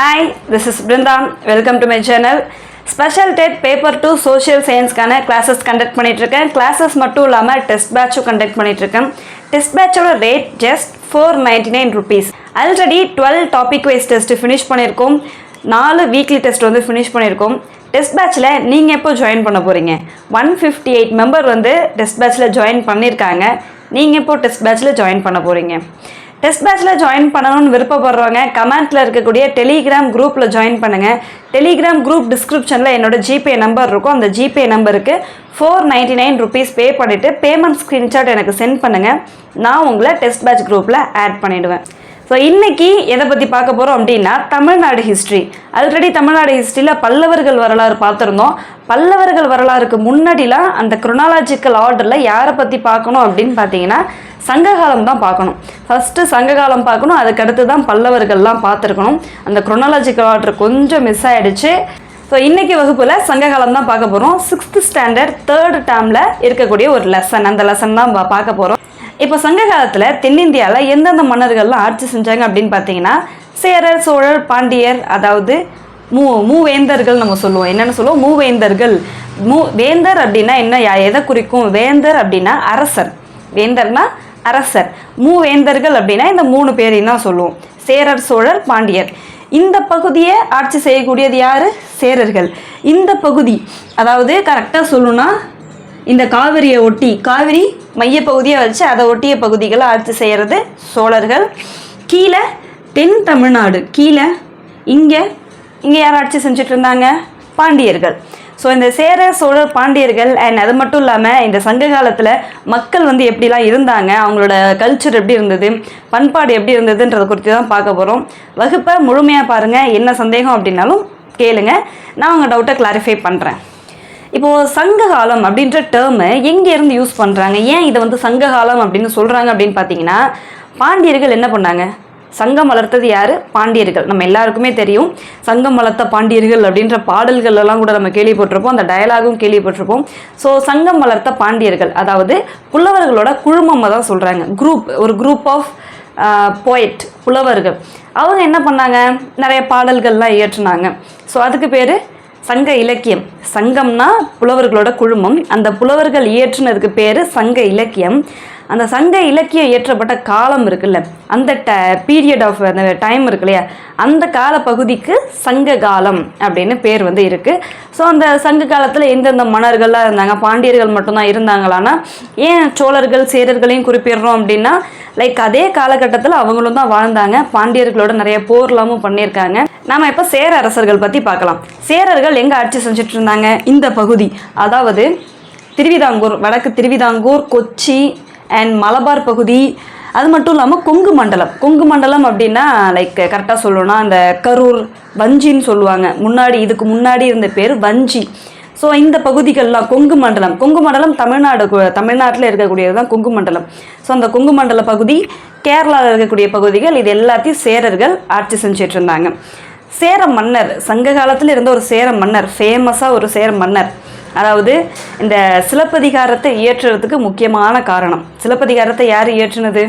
Hi, this is Brinda. Welcome to my channel. Special TET Paper 2 Social Science கான classes conduct பண்ணிட்டு இருக்கேன். Classes மட்டும் இல்லாம test batch conduct பண்ணிட்டு இருக்கேன். Test batch ஓட rate just 499 rupees. Already 12 topic wise test finish பண்ணிருக்கோம். 4 weekly test வந்து finish பண்ணிருக்கோம். Test batchல நீங்க எப்போ join பண்ண போறீங்க? 158 member வந்து test batchல join பண்ணிருக்காங்க. நீங்க எப்போ test batchல join பண்ண போறீங்க? டெஸ்ட் பேட்ச்ல ஜாயின் பண்ணணும்னு விருப்பப்படுறவங்க கமெண்ட்ல இருக்கக்கூடிய டெலிகிராம் குரூப்ல ஜாயின் பண்ணுங்க. டெலிகிராம் குரூப் டிஸ்கிரிப்ஷன்ல என்னோட ஜிபே நம்பர் இருக்கும். அந்த ஜிபே நம்பருக்கு 499 rupees பே பண்ணிட்டு பேமெண்ட் ஸ்கிரீன்ஷாட் எனக்கு சென்ட் பண்ணுங்க. நான் உங்களை டெஸ்ட் பேட்ச் குரூப்ல ஆட் பண்ணிடுவேன். ஸோ இன்னைக்கு எதை பற்றி பார்க்க போகிறோம் அப்படின்னா தமிழ்நாடு ஹிஸ்ட்ரி. ஆல்ரெடி தமிழ்நாடு ஹிஸ்ட்ரியில் பல்லவர்கள் வரலாறு பார்த்துருந்தோம். பல்லவர்கள் வரலாறுக்கு முன்னாடிலாம் அந்த குரோனாலஜிக்கல் ஆர்டரில் யாரை பற்றி பார்க்கணும் அப்படின்னு பார்த்தீங்கன்னா சங்ககாலம் தான் பார்க்கணும். ஃபஸ்ட்டு சங்ககாலம் பார்க்கணும், அதுக்கடுத்து தான் பல்லவர்கள்லாம் பார்த்துருக்கணும். அந்த குரோனாலஜிக்கல் ஆர்டர் கொஞ்சம் மிஸ் ஆகிடுச்சு. ஸோ இன்றைக்கி வகுப்பில் சங்ககாலம் தான் பார்க்க போகிறோம். 6th standard 3rd termல இருக்கக்கூடிய ஒரு லெசன், அந்த லெசன் தான் பார்க்க போகிறோம். இப்போ சங்க காலத்தில் தென்னிந்தியாவில் எந்தெந்த மன்னர்கள்லாம் ஆட்சி செஞ்சாங்க அப்படின்னு பார்த்தீங்கன்னா சேரர், சோழர், பாண்டியர், அதாவது மூவேந்தர்கள் நம்ம சொல்லுவோம். என்னென்னு சொல்லுவோம்? மூவேந்தர்கள். வேந்தர் அப்படின்னா என்ன, எதை குறிக்கும்? வேந்தர் அப்படின்னா அரசர். வேந்தர்னா அரசர். மூவேந்தர்கள் அப்படின்னா இந்த 3 பேரையும் தான் சொல்லுவோம். சேரர், சோழர், பாண்டியர். இந்த பகுதியை ஆட்சி செய்யக்கூடியது யார்? சேரர்கள். இந்த பகுதி, அதாவது கரெக்டாக சொல்லணும்னா இந்த காவிரியை ஒட்டி, காவிரி மையப்பகுதியை வச்சு அதை ஒட்டிய பகுதிகளை ஆட்சி செய்கிறது சோழர்கள். கீழே தென் தமிழ்நாடு, கீழே இங்கே யார் ஆட்சி செஞ்சுட்டு இருந்தாங்க? பாண்டியர்கள். ஸோ இந்த சேரர், சோழர், பாண்டியர்கள் அண்ட் அது மட்டும் இல்லாமல் இந்த சங்க காலத்தில் மக்கள் வந்து எப்படிலாம் இருந்தாங்க, அவங்களோட கல்ச்சர் எப்படி இருந்தது, பண்பாடு எப்படி இருந்ததுன்றதை குறித்து தான் பார்க்க போகிறோம். வகுப்பை முழுமையாக பாருங்கள். என்ன சந்தேகம் அப்படின்னாலும் கேளுங்க, நான் உங்கள் டவுட்டை கிளாரிஃபை பண்ணுறேன். இப்போது சங்ககாலம் அப்படின்ற டேர்மு எங்கேருந்து யூஸ் பண்ணுறாங்க, ஏன் இதை வந்து சங்ககாலம் அப்படின்னு சொல்கிறாங்க அப்படின்னு பார்த்தீங்கன்னா, பாண்டியர்கள் என்ன பண்ணாங்க? சங்கம் வளர்த்தது யார்? பாண்டியர்கள். நம்ம எல்லாருக்குமே தெரியும். சங்கம் வளர்த்த பாண்டியர்கள் அப்படின்ற பாடல்கள் எல்லாம் கூட நம்ம கேள்விப்பட்டிருப்போம், அந்த டயலாகும் கேள்விப்பட்டிருப்போம். ஸோ சங்கம் வளர்த்த பாண்டியர்கள், அதாவது புலவர்களோட குழுமம் தான் சொல்கிறாங்க. ஒரு குரூப் ஆஃப் போயட், புலவர்கள். அவங்க என்ன பண்ணாங்க? நிறைய பாடல்கள்லாம் இயற்றினாங்க. ஸோ அதுக்கு பேர் சங்க இலக்கியம். சங்கம்னா புலவர்களோட குழுமம். அந்த புலவர்கள் இயற்றினதுக்கு பேர் சங்க இலக்கியம். அந்த சங்க இலக்கியம் இயற்றப்பட்ட காலம் இருக்குல்ல, அந்த பீரியட் ஆஃப் அந்த டைம் இருக்கு இல்லையா, அந்த கால பகுதிக்கு சங்க காலம் அப்படின்னு பேர் வந்து இருக்குது. ஸோ அந்த சங்க காலத்தில் எந்தெந்த மன்னர்கள்லாம் இருந்தாங்க? பாண்டியர்கள் மட்டும்தான் இருந்தாங்களான்னா, ஏன் சோழர்கள், சேரர்களையும் குறிப்பிடுறோம் அப்படின்னா, லைக் அதே காலகட்டத்தில் அவங்களும் தான் வாழ்ந்தாங்க. பாண்டியர்களோட நிறைய போர்லாமும் பண்ணியிருக்காங்க. நாம் இப்போ சேர அரசர்கள் பற்றி பார்க்கலாம். சேரர்கள் எங்கே ஆட்சி செஞ்சுட்டு இருந்தாங்க? இந்த பகுதி, அதாவது திருவிதாங்கூர், வடக்கு திருவிதாங்கூர், கொச்சி அண்ட் மலபார் பகுதி. அது மட்டும் இல்லாமல் கொங்கு மண்டலம். கொங்கு மண்டலம் அப்படின்னா லைக் கரெக்டாக சொல்லணும்னா அந்த கரூர், வஞ்சின்னு சொல்லுவாங்க. இதுக்கு முன்னாடி இருந்த பேர் வஞ்சி. ஸோ இந்த பகுதிகள்லாம் கொங்கு மண்டலம். கொங்கு மண்டலம் தமிழ்நாட்டில் இருக்கக்கூடியது தான் கொங்கு மண்டலம். ஸோ அந்த கொங்கு மண்டல பகுதி, கேரளாவில் இருக்கக்கூடிய பகுதிகள், இது எல்லாத்தையும் சேரர்கள் ஆட்சி செஞ்சிட்டு இருந்தாங்க. சேர மன்னர், சங்க காலத்தில் இருந்த ஒரு சேர மன்னர், ஃபேமஸாக ஒரு சேர மன்னர். அதாவது இந்த சிலப்பதிகாரத்தை இயற்றுறதுக்கு முக்கியமான காரணம், சிலப்பதிகாரத்தை யார் இயற்றினது?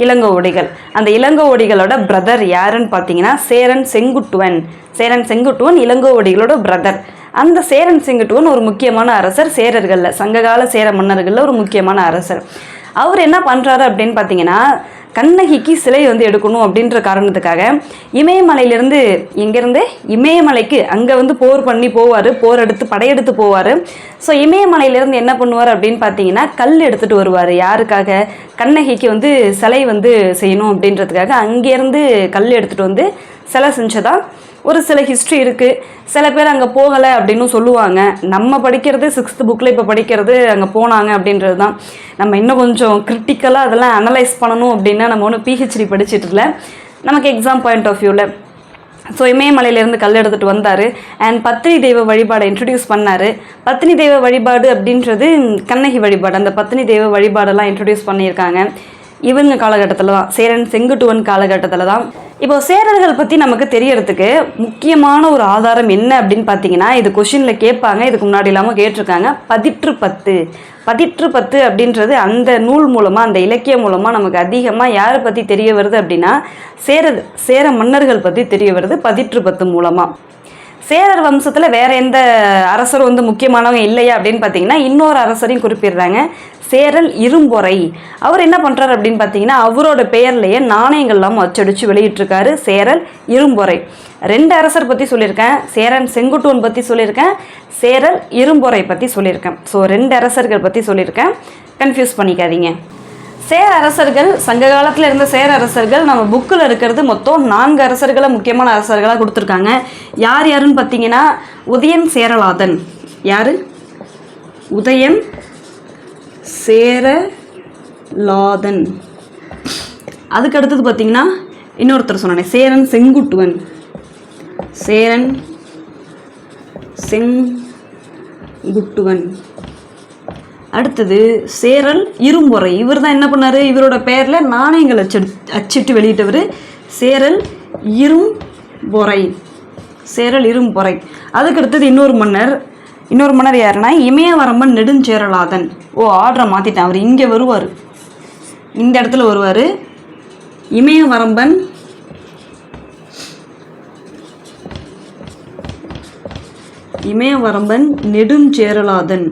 இளங்கோவடிகள். அந்த இளங்கோவடிகளோட பிரதர் யாருன்னு பார்த்தீங்கன்னா சேரன் செங்குட்டுவன். சேரன் செங்குட்டுவன் இளங்கோவடிகளோட பிரதர். அந்த சேரன் செங்குட்டுவன் ஒரு முக்கியமான அரசர் சேரர்களில், சங்ககால சேர மன்னர்களில் ஒரு முக்கியமான அரசர். அவர் என்ன பண்ணுறாரு அப்படின்னு பார்த்தீங்கன்னா, கண்ணகிக்கு சிலை வந்து எடுக்கணும் அப்படின்ற காரணத்துக்காக இமயமலையிலேருந்து, எங்கேருந்து இமயமலைக்கு அங்கே வந்து போர் பண்ணி போவார், படையெடுத்து போவார். ஸோ இமயமலையிலேருந்து என்ன பண்ணுவார் அப்படின்னு பார்த்தீங்கன்னா, கல் எடுத்துகிட்டு வருவார். யாருக்காக? கண்ணகிக்கு வந்து சிலை வந்து செய்யணும் அப்படின்றதுக்காக அங்கேருந்து கல் எடுத்துகிட்டு வந்து சிலை செஞ்சதா ஒரு சில ஹிஸ்ட்ரி இருக்குது. சில பேர் அங்கே போகலை அப்படின்னு சொல்லுவாங்க. நம்ம படிக்கிறது 6th புக்கில் இப்போ படிக்கிறது அங்கே போனாங்க அப்படின்றது தான். நம்ம இன்னும் கொஞ்சம் கிரிட்டிக்கலாக அதெல்லாம் அனலைஸ் பண்ணணும் அப்படின்னா நம்ம ஒன்றும் பிஹெச்டி படிச்சுட்டு இல்லை, நமக்கு எக்ஸாம் பாயிண்ட் ஆஃப் வியூவில். ஸோ இமயமலையிலேருந்து கல் எடுத்துகிட்டு வந்தார் அண்ட் பத்தினி தெய்வ வழிபாடை இன்ட்ரடியூஸ் பண்ணார். பத்தினி தெய்வ வழிபாடு அப்படின்றது கண்ணகி வழிபாடு. அந்த பத்தினி தெய்வ வழிபாடெல்லாம் இன்ட்ரடியூஸ் பண்ணியிருக்காங்க. இவங்க காலகட்டத்தில் தான், சேரன் செங்குட்டுவன் காலகட்டத்தில் தான். இப்போ சேரர்கள் பற்றி நமக்கு தெரியறதுக்கு முக்கியமான ஒரு ஆதாரம் என்ன அப்படின்னு பார்த்தீங்கன்னா, இது கொஷினில் கேட்பாங்க, இதுக்கு முன்னாடி இல்லாமல் கேட்டிருக்காங்க. பதிற்று பத்து அப்படின்றது அந்த நூல் மூலமாக, அந்த இலக்கியம் மூலமாக நமக்கு அதிகமாக யாரை பற்றி தெரிய வருது அப்படின்னா சேர மன்னர்கள் பற்றி தெரிய வருது பதிற்று பத்து மூலமாக. சேரர் வம்சத்தில் வேற எந்த அரசரும் வந்து முக்கியமானவங்க இல்லையா அப்படின்னு பார்த்தீங்கன்னா, இன்னொரு அரசரையும் குறிப்பிடுறாங்க, சேரல் இரும்பொறை. அவர் என்ன பண்ணுறாரு அப்படின்னு பார்த்தீங்கன்னா, அவரோட பெயர்லேயே நாணயங்கள்லாம் அச்சடித்து வெளியிட்டிருக்காரு சேரல் இரும்பொறை. 2 அரசர் பற்றி சொல்லியிருக்கேன், சேரன் செங்குட்டுவன் பற்றி சொல்லியிருக்கேன், சேரல் இரும்பொறை பற்றி சொல்லியிருக்கேன். ஸோ 2 அரசர்கள் பற்றி சொல்லியிருக்கேன், கன்ஃபியூஸ் பண்ணிக்காதீங்க. சேர அரசர்கள், சங்க காலத்தில் இருந்த சேர அரசர்கள் நம்ம புக்கில் இருக்கிறது மொத்தம் 4 அரசர்களை முக்கியமான அரசர்களாக கொடுத்துருக்காங்க. யார் யாருன்னு பார்த்தீங்கன்னா, உதயன் சேரலாதன். யார்? உதயன் சேரலாதன். அதுக்கு அடுத்தது பார்த்தீங்கன்னா இன்னொருத்தர் சொன்னானே, சேரன் செங்குட்டுவன். சேரன் செங்குட்டுவன். அடுத்தது சேரல் இரும்பொறை. இவர் தான் என்ன பண்ணார், இவரோட பெயரில் நாணயங்கள் அச்சிட்டு வெளியிட்டவர் சேரல் இரும்பொறை. சேரல் இரும்பொறை. அதுக்கு அடுத்தது இன்னொரு மன்னர் யாருன்னா, இமயவரம்பன் நெடுஞ்சேரலாதன். ஆர்டரை மாற்றிட்டேன், அவர் இங்கே வருவார், இந்த இடத்துல வருவார். இமயவரம்பன் நெடுஞ்சேரலாதன்.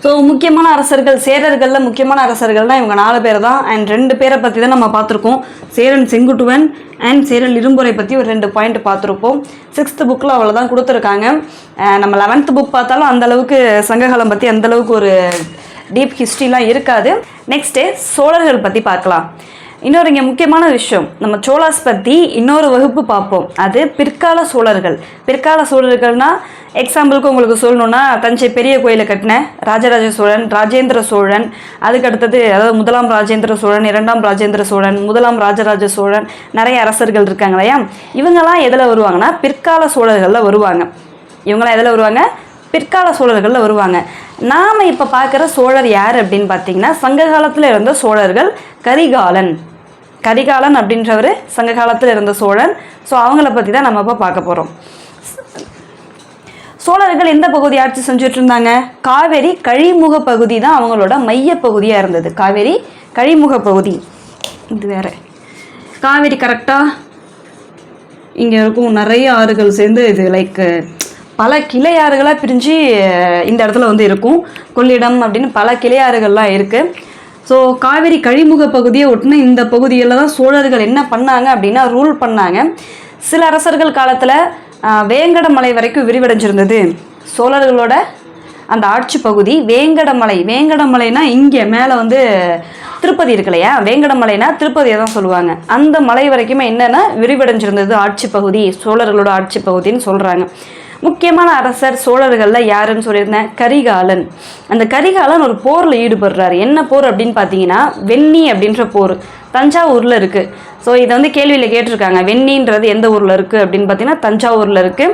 ஸோ முக்கியமான அரசர்கள், சேரர்களில் முக்கியமான அரசர்கள்னால் இவங்க 4 பேர் தான். அண்ட் 2 பேரை பற்றி தான் நம்ம பார்த்துருக்கோம், சேரன் செங்குட்டுவன் அண்ட் சேரல் இரும்பொறை பற்றி ஒரு 2 பாயிண்ட் பார்த்துருப்போம். 6th புக்கில் அவ்வளோதான் கொடுத்துருக்காங்க. நம்ம 11th புக் பார்த்தாலும் அந்தளவுக்கு சங்ககாலம் பற்றி அந்தளவுக்கு ஒரு டீப் ஹிஸ்ட்ரிலாம் இருக்காது. நெக்ஸ்ட்டு சோழர்கள் பற்றி பார்க்கலாம். இன்னொரு இங்கே முக்கியமான விஷயம், நம்ம சோழாஸ் பற்றி இன்னொரு வகுப்பு பார்ப்போம், அது பிற்கால சோழர்கள். பிற்கால சோழர்கள்னால் எக்ஸாம்பிளுக்கு உங்களுக்கு சொல்லணுன்னா, தஞ்சை பெரிய கோயிலை கட்டின ராஜராஜ சோழன், ராஜேந்திர சோழன், அதுக்கு அடுத்தது அதாவது 1ஆம் ராஜேந்திர சோழன், 2ஆம் ராஜேந்திர சோழன், 1ஆம் ராஜராஜ சோழன், நிறைய அரசர்கள் இருக்காங்க இல்லையா. இவங்கெல்லாம் எதில் வருவாங்கன்னா பிற்கால சோழர்களில் வருவாங்க. பிற்கால சோழர்களில் வருவாங்க. நாம் இப்போ பார்க்குற சோழர் யார் அப்படின்னு பார்த்தீங்கன்னா, சங்க காலத்தில் இருந்த சோழர்கள். கரிகாலன் அப்படின்றவர் சங்க காலத்தில் இருந்த சோழன். ஸோ அவங்கள பற்றி தான் நம்ம இப்போ பார்க்க போகிறோம். சோழர்கள் எந்த பகுதி ஆட்சி செஞ்சுட்டு இருந்தாங்க? காவேரி கழிமுக பகுதி தான் அவங்களோட மைய பகுதியாக இருந்தது. காவேரி கழிமுக பகுதி. இது வேற காவேரி கரெக்டாக இங்கே இருக்கும், நிறைய ஆறுகள் சேர்ந்து இது லைக் பல கிளையாறுகளாக பிரிஞ்சு இந்த இடத்துல வந்து இருக்கும். கொள்ளிடம் அப்படின்னு பல கிளையாறுகள்லாம் இருக்குது. ஸோ காவேரி கழிமுக பகுதியை ஒட்டின இந்த பகுதியில் தான் சோழர்கள் என்ன பண்ணாங்க அப்படின்னா ரூல் பண்ணாங்க. சில அரசர்கள் காலத்தில் வேங்கடமலை வரைக்கும் விரிவடைஞ்சிருந்தது சோழர்களோட அந்த ஆட்சி பகுதி. வேங்கடமலைனா இங்கே மேலே வந்து திருப்பதி இருக்கு இல்லையா, வேங்கடமலைனா திருப்பதியை தான் சொல்லுவாங்க. அந்த மலை வரைக்குமே என்னென்னா விரிவடைஞ்சிருந்தது ஆட்சி பகுதி, சோழர்களோட ஆட்சி பகுதின்னு சொல்கிறாங்க. முக்கியமான அரசர் சோழர்களில் யாருன்னு சொல்லியிருந்தேன், கரிகாலன். அந்த கரிகாலன் ஒரு போரில் ஈடுபடுறாரு. என்ன போர் அப்படின்னு பார்த்தீங்கன்னா, வெண்ணி அப்படின்ற போர் தஞ்சாவூரில் இருக்குது. ஸோ இதை வந்து கேள்வியில் கேட்டிருக்காங்க, வெண்ணின்றது எந்த ஊரில் இருக்குது அப்படின்னு பார்த்தீங்கன்னா தஞ்சாவூரில் இருக்குது.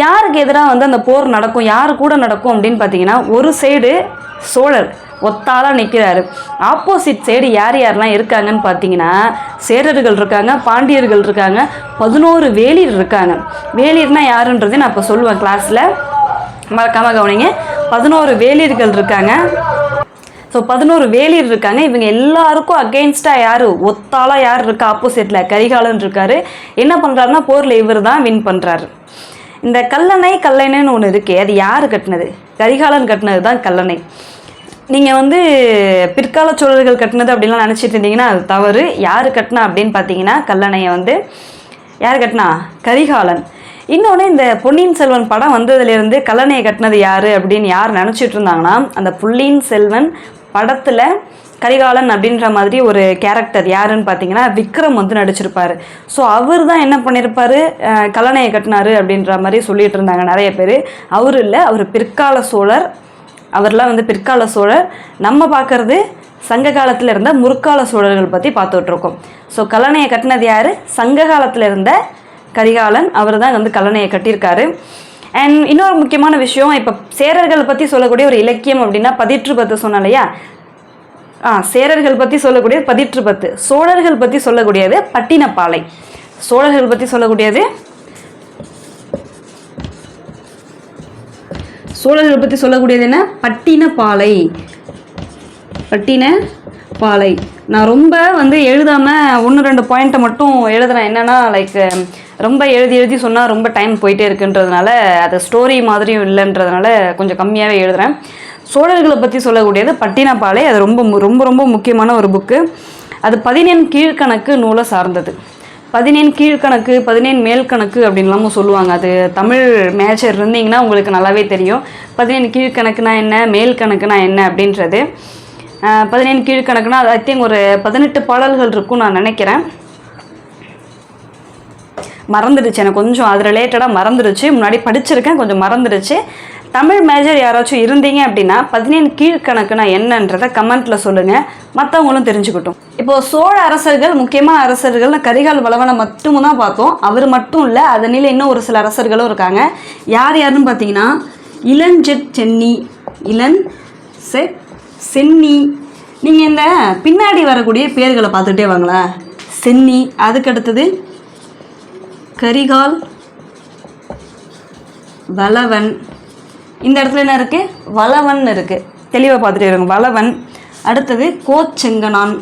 யாருக்கு எதிராக வந்து அந்த போர் நடக்கும், யார் கூட நடக்கும் அப்படின்னு பார்த்தீங்கன்னா, ஒரு சைடு சோழர் ஒத்தாளாக நிற்கிறாரு, ஆப்போசிட் சைடு யாரெல்லாம் இருக்காங்கன்னு பார்த்தீங்கன்னா சேரர்கள் இருக்காங்க, பாண்டியர்கள் இருக்காங்க, 11 வேளிர் இருக்காங்க. வேளிர்னா யாருன்றது நான் இப்போ சொல்லுவேன் கிளாஸில், மறக்காமல் கவனிங்க. 11 வேளிர்கள் இருக்காங்க. ஸோ 11 வேளிர் இருக்காங்க. இவங்க எல்லாருக்கும் அகெயின்ஸ்டாக யார், ஒத்தாளாக யார் இருக்கா, ஆப்போசிட்டில் கரிகாலன் இருக்கார். என்ன பண்ணுறாருன்னா போரில் இவர் தான் வின் பண்ணுறாரு. இந்த கல்லணைன்னு ஒன்று இருக்கே, அது யார் கட்டினது? கரிகாலன் கட்டினது தான் கல்லணை. நீங்கள் வந்து பிற்கால சோழர்கள் கட்டினது அப்படின்லாம் நினச்சிட்டு இருந்தீங்கன்னா அது தவறு. யார் கட்டினா அப்படின்னு பார்த்தீங்கன்னா கல்லணையை வந்து யார் கட்டினா? கரிகாலன். இன்னொன்று, இந்த பொன்னியின் செல்வன் படம் வந்ததுலேருந்து கல்லணையை கட்டினது யார் அப்படின்னு யார் நினச்சிட்டு இருந்தாங்கன்னா, அந்த பொன்னியின் செல்வன் படத்தில் கரிகாலன் அப்படின்ற மாதிரி ஒரு கேரக்டர் யாருன்னு பார்த்தீங்கன்னா விக்ரம் வந்து நடிச்சிருப்பார். ஸோ அவர் தான் என்ன பண்ணியிருப்பார், கல்லணையை கட்டினார் அப்படின்ற மாதிரி சொல்லிட்டு இருந்தாங்க நிறைய பேர். அவர் இல்லை, அவர் பிற்கால சோழர். அவர்லாம் வந்து பிற்கால சோழர். நம்ம பார்க்குறது சங்க காலத்தில் இருந்த முற்கால சோழர்கள் பற்றி பார்த்துட்ருக்கோம். ஸோ கல்லணையை கட்டினது யார்? சங்க காலத்தில் இருந்த கரிகாலன். அவர் தான் வந்து கல்லணையை கட்டியிருக்காரு. அண்ட் இன்னொரு முக்கியமான விஷயம், இப்போ சேரர்கள் பற்றி சொல்லக்கூடிய ஒரு இலக்கியம் அப்படின்னா பதிற்று பத்து சொன்னோம் இல்லையா, சேரர்கள் பற்றி சொல்லக்கூடியது பதிற்று பத்து, சோழர்கள் பற்றி சொல்லக்கூடியது பட்டினப்பாலை. சோழர்கள் பற்றி சொல்லக்கூடியது சோழர்கள் பற்றி சொல்லக்கூடியது என்ன? பட்டினப்பாலை. பட்டினப்பாலை. நான் ரொம்ப எழுதாமல் 1-2 பாயிண்ட்டை மட்டும் எழுதுறேன். என்னென்னா லைக் ரொம்ப எழுதி சொன்னால் ரொம்ப டைம் போயிட்டே இருக்குன்றதுனால, அது ஸ்டோரி மாதிரியும் இல்லைன்றதுனால கொஞ்சம் கம்மியாகவே எழுதுகிறேன். சோழர்களை பற்றி சொல்லக்கூடியது பட்டினப்பாலை. அது ரொம்ப ரொம்ப ரொம்ப முக்கியமான ஒரு புக்கு. அது 14 கீழ்கணக்கு நூலை சார்ந்தது. 14 கீழ்கணக்கு, 14 மேல்கணக்கு அப்படின்லாமும் சொல்லுவாங்க. அது தமிழ் மேஜர் இருந்தீங்கன்னா உங்களுக்கு நல்லாவே தெரியும் 14 கீழ்கணக்குனா என்ன, மேல் கணக்குனா என்ன அப்படின்றது. 14 கீழ்கணக்குனா அது ஐ திங்க் ஒரு 18 பாடல்கள் இருக்கும் நான் நினைக்கிறேன். மறந்துடுச்சு, எனக்கு கொஞ்சம் அது ரிலேட்டடாக மறந்துடுச்சு. முன்னாடி படிச்சிருக்கேன், கொஞ்சம் மறந்துடுச்சு. தமிழ் மேஜர் யாராச்சும் இருந்தீங்க அப்படின்னா 14 கீழ்கணக்குனா என்னன்றதை கமெண்ட்டில் சொல்லுங்கள், மற்றவங்களும் தெரிஞ்சுக்கிட்டோம். இப்போது சோழ அரசர்கள், முக்கியமான அரசர்கள்னு கரிகால் வளவனை மட்டும் தான் பார்த்தோம். அவர் மட்டும் இல்லை, அதனில இன்னும் ஒரு சில அரசர்களும் இருக்காங்க. யார் யாருன்னு பார்த்தீங்கன்னா இளஞ்செட் சென்னி, இளஞ்செட் சென்னி. நீங்கள் இந்த பின்னாடி வரக்கூடிய பேர்களை பார்த்துட்டே வாங்களேன். சென்னி, அதுக்கடுத்தது கரிகால் வளவன். இந்த இடத்துல என்ன இருக்குது? வளவன் இருக்குது. தெளிவாக பார்த்துட்டே இருங்க. வளவன். அடுத்தது கோச்செங்கனான்,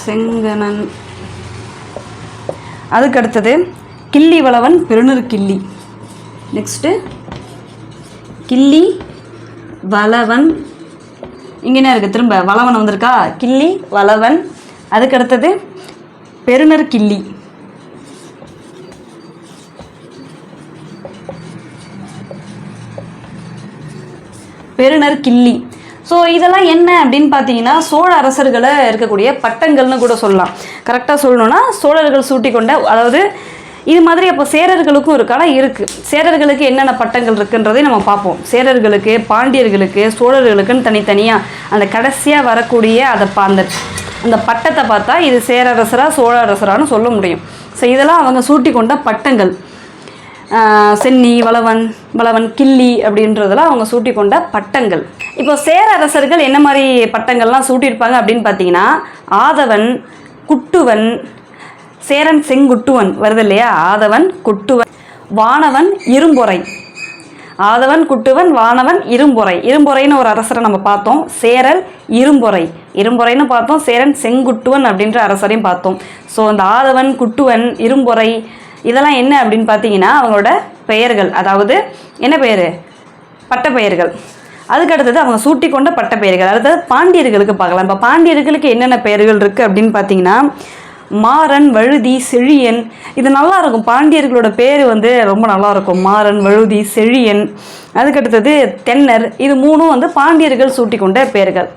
செங்கனன். அதுக்கடுத்தது கிள்ளி வளவன், பெருநர் கிள்ளி. நெக்ஸ்ட்டு கிள்ளி வளவன். இங்கே என்ன இருக்குது? திரும்ப வளவன் வந்திருக்கா? கிள்ளி வளவன். அதுக்கடுத்தது பெருநர் கிள்ளி. பெருநர் கிள்ளி. ஸோ இதெல்லாம் என்ன அப்படின்னு பார்த்தீங்கன்னா சோழ அரசர்களை இருக்கக்கூடிய பட்டங்கள்னு கூட சொல்லலாம். கரெக்டாக சொல்லணும்னா சோழர்கள் சூட்டி கொண்ட, அதாவது இது மாதிரி அப்போ சேரர்களுக்கும் இருக்கானா இருக்குது. சேரர்களுக்கு என்னென்ன பட்டங்கள் இருக்குன்றதை நம்ம பார்ப்போம். சேரர்களுக்கு, பாண்டியர்களுக்கு, சோழர்களுக்குன்னு தனித்தனியாக அந்த கடைசியாக வரக்கூடிய அந்த பட்டத்தை பார்த்தா இது சேரரசரா சோழ அரசரான்னு சொல்ல முடியும். ஸோ இதெல்லாம் அவங்க சூட்டி கொண்ட பட்டங்கள். சென்னி, வளவன், கிள்ளி அப்படின்றதெல்லாம் அவங்க சூட்டி கொண்ட பட்டங்கள். இப்போ சேர அரசர்கள் என்ன மாதிரி பட்டங்கள்லாம் சூட்டியிருப்பாங்க அப்படின்னு பார்த்தீங்கன்னா ஆதவன், குட்டுவன், சேரன் செங்குட்டுவன் வருது இல்லையா, ஆதவன், குட்டுவன், வானவன், இரும்பொறை. ஆதவன், குட்டுவன், வானவன், இரும்பொறை. இரும்பொறைன்னு ஒரு அரசரை நம்ம பார்த்தோம். சேரல் இரும்பொறைன்னு பார்த்தோம். சேரன் செங்குட்டுவன் அப்படின்ற அரசரையும் பார்த்தோம். ஸோ அந்த ஆதவன், குட்டுவன், இரும்பொறை இதெல்லாம் என்ன அப்படின்னு பார்த்தீங்கன்னா அவங்களோட பெயர்கள். அதாவது என்ன பெயர்? பட்ட பெயர்கள். அதுக்கடுத்தது அவங்க சூட்டி கொண்ட பட்ட பெயர்கள். அடுத்தது பாண்டியர்களுக்கு பார்க்கலாம். இப்போ பாண்டியர்களுக்கு என்னென்ன பெயர்கள் இருக்குது அப்படின்னு பார்த்தீங்கன்னா மாறன், வழுதி, செழியன். இது நல்லாயிருக்கும். பாண்டியர்களோட பேர் ரொம்ப நல்லாயிருக்கும். மாறன், வழுதி, செழியன். அதுக்கடுத்தது தென்னர். இது மூணும் பாண்டியர்கள் சூட்டி கொண்ட பெயர்கள்.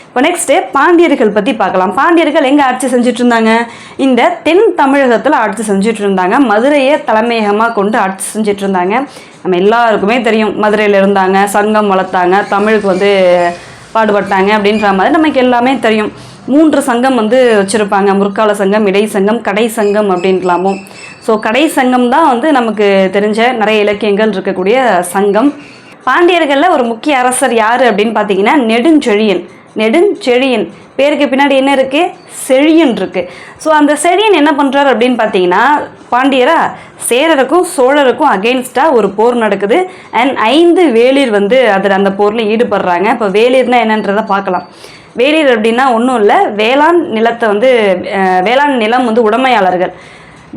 இப்போ நெக்ஸ்ட்டு பாண்டியர்கள் பற்றி பார்க்கலாம். பாண்டியர்கள் எங்கே ஆட்சி செஞ்சுட்டு இருந்தாங்க? இந்த தென் தமிழகத்தில் ஆட்சி செஞ்சுட்டு இருந்தாங்க. மதுரையை தலைமையகமாக கொண்டு ஆட்சி செஞ்சுட்டு இருந்தாங்க. நம்ம எல்லாருக்குமே தெரியும், மதுரையில் இருந்தாங்க, சங்கம் வளர்த்தாங்க, தமிழுக்கு பாடுபட்டாங்க அப்படின்ற மாதிரி நமக்கு எல்லாமே தெரியும். 3 சங்கம் வச்சுருப்பாங்க. முற்கால சங்கம், இடை சங்கம், கடை சங்கம் அப்படின்லாமும். ஸோ கடை சங்கம் தான் நமக்கு தெரிஞ்ச நிறைய இலக்கியங்கள் இருக்கக்கூடிய சங்கம். பாண்டியர்களில் ஒரு முக்கிய அரசர் யார் அப்படின்னு பார்த்தீங்கன்னா நெடுஞ்செழியன். பேருக்கு பின்னாடி என்ன இருக்குது? செழியன் இருக்குது. ஸோ அந்த செழியன் என்ன பண்ணுறாரு அப்படின்னு பார்த்தீங்கன்னா பாண்டியரா சேரருக்கும் சோழருக்கும் அகெயின்ஸ்டாக ஒரு போர் நடக்குது. அண்ட் 5 வேளிர் அந்த போரில் ஈடுபடுறாங்க. இப்போ வேளிர்னா என்னன்றதை பார்க்கலாம். வேளிர் அப்படின்னா ஒன்றும் இல்லை, வேளாண் நிலத்தை வேளாண் நிலம் உடைமையாளர்கள்,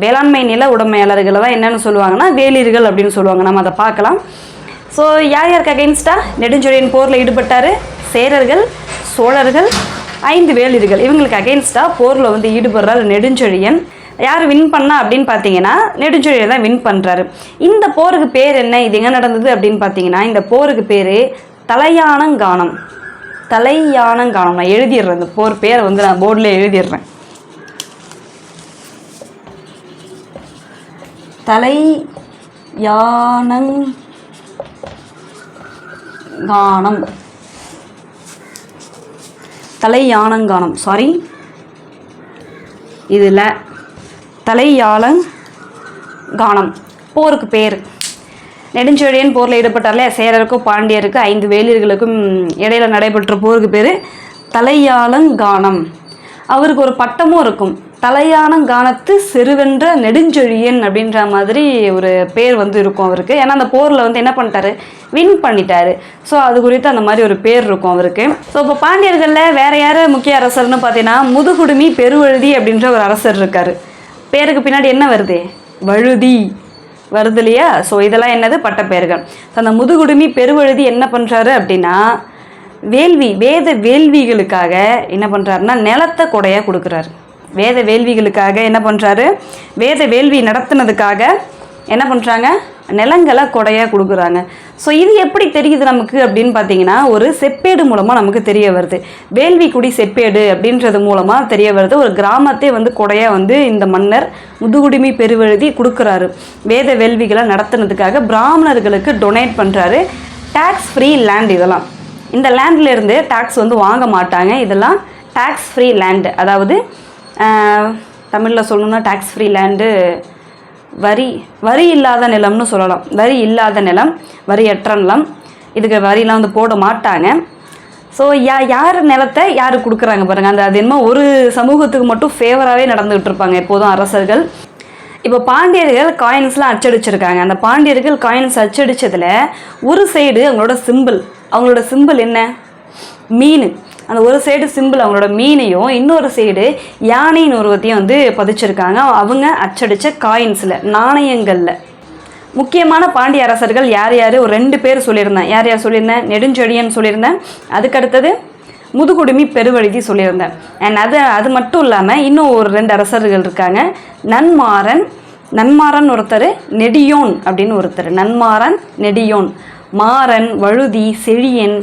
வேளாண்மை நில உடைமையாளர்களை தான் என்னென்னு சொல்லுவாங்கன்னா வேளிர்கள் அப்படின்னு சொல்லுவாங்க. நம்ம அதை பார்க்கலாம். ஸோ யார் யாருக்கு அகெயின்ஸ்டாக நெடுஞ்செழியன் போரில் ஈடுபட்டார்? சேரர்கள், சோழர்கள், 5 வேளிர்கள். இவங்களுக்கு அகெயின்ஸ்டாக போரில் ஈடுபடுறாரு நெடுஞ்செழியன். யார் வின் பண்ணா அப்படின்னு பார்த்தீங்கன்னா நெடுஞ்செழியன் தான் வின் பண்ணுறாரு. இந்த போருக்கு பேர் என்ன? இது எங்கே நடந்தது அப்படின்னு பார்த்தீங்கன்னா இந்த போருக்கு பேர் தலையானங்கானம். நான் எழுதிடுறேன். இந்த போர் பேரை நான் போர்டில் எழுதிடுறேன். தலையானங்கானம் சாரி, இதில் தலையாளங்கானம். கானம் போருக்கு பேர். நெடுஞ்செழியன் போரில் ஈடுபட்டாலே சேரருக்கும் பாண்டியருக்கும் 5 வேலியர்களுக்கும் இடையில நடைபெற்ற போருக்கு பேர் தலையாலங்கானம். அவருக்கு ஒரு பட்டமும் இருக்கும், தலையானங்கானத்து செருவென்ற நெடுஞ்செழியன் அப்படின்ற மாதிரி ஒரு பேர் வந்து இருக்கும் அவருக்கு. ஏன்னா அந்த போரில் வந்து என்ன பண்ணிட்டாரு, வின் பண்ணிட்டாரு. ஸோ அது குறித்து அந்த மாதிரி ஒரு பேர் இருக்கும் அவருக்கு. ஸோ இப்போ பாண்டியர்களில் வேற யார் முக்கிய அரசர்னு பார்த்தீங்கன்னா முதுகுடுமி பெருவழுதி அப்படின்ற ஒரு அரசர் இருக்கார். பேருக்கு பின்னாடி என்ன வருது, வழுதி வருது இல்லையா? ஸோ இதெல்லாம் என்னது, பட்டப்பெயர்கள். ஸோ அந்த முதுகுடுமி பெருவழுதி என்ன பண்ணுறாரு அப்படின்னா வேத வேள்விகளுக்காக என்ன பண்ணுறாருன்னா நிலத்தை கொடையாக கொடுக்குறாரு. வேத வேள்விகளுக்காக என்ன பண்ணுறாரு, வேத வேள்வி நடத்துனதுக்காக என்ன பண்ணுறாங்க, நிலங்களை கொடையாக கொடுக்குறாங்க. ஸோ இது எப்படி தெரியுது நமக்கு அப்படின்னு பார்த்தீங்கன்னா ஒரு செப்பேடு மூலமாக நமக்கு தெரிய வருது. வேள்விக்குடி செப்பேடு அப்படின்றது மூலமாக தெரிய வருது. ஒரு கிராமத்தை வந்து கொடையாக வந்து இந்த மன்னர் முதுகுடுமி பெருவழுதி கொடுக்குறாரு. வேத வேள்விகளை நடத்துனதுக்காக பிராமணர்களுக்கு டொனேட் பண்ணுறாரு. Tax free land. இதெல்லாம் இந்த லேண்ட்லேருந்து டேக்ஸ் வந்து வாங்க மாட்டாங்க. இதெல்லாம் டேக்ஸ் ஃப்ரீ லேண்டு, அதாவது தமிழில் சொல்லணும்னா டேக்ஸ் ஃப்ரீ லேண்டு வரி இல்லாத நிலம்னு சொல்லலாம். வரி இல்லாத நிலம், வரியற்ற நிலம், இதுக்கு வரிலாம் வந்து போட மாட்டாங்க. ஸோ யார் நிலத்தை யார் கொடுக்குறாங்க பாருங்கள். அது என்னமோ ஒரு சமூகத்துக்கு மட்டும் ஃபேவராகவே நடந்துகிட்டு இருப்பாங்க எப்போதும் அரசர்கள். இப்போ பாண்டியர்கள் காயின்ஸ்லாம் அச்சடிச்சிருக்காங்க. அந்த பாண்டியர்கள் காயின்ஸ் அச்சடித்ததில் ஒரு சைடு அவங்களோட சிம்பிள் என்ன, மீன். அந்த ஒரு சைடு சிம்பிள் அவங்களோட மீனையும் இன்னொரு சைடு யானையின் உருவத்தையும் வந்து பதிச்சிருக்காங்க அவங்க அச்சடித்த காயின்ஸில், நாணயங்களில். முக்கியமான பாண்டிய அரசர்கள் யார் யார், ஒரு 2 பேர் சொல்லியிருந்தேன். யார் சொல்லியிருந்தேன், நெடுஞ்செழியன் சொல்லியிருந்தேன். அதுக்கடுத்தது முதுகுடுமி பெருவழுதி சொல்லியிருந்தேன். அண்ட் அது மட்டும் இல்லாமல் இன்னும் ஒரு 2 அரசர்கள் இருக்காங்க. நன்மாறன் ஒருத்தர், நெடியோன் அப்படின்னு ஒருத்தர். நன்மாறன், நெடியோன். மாறன், வழுதி, செழியன்,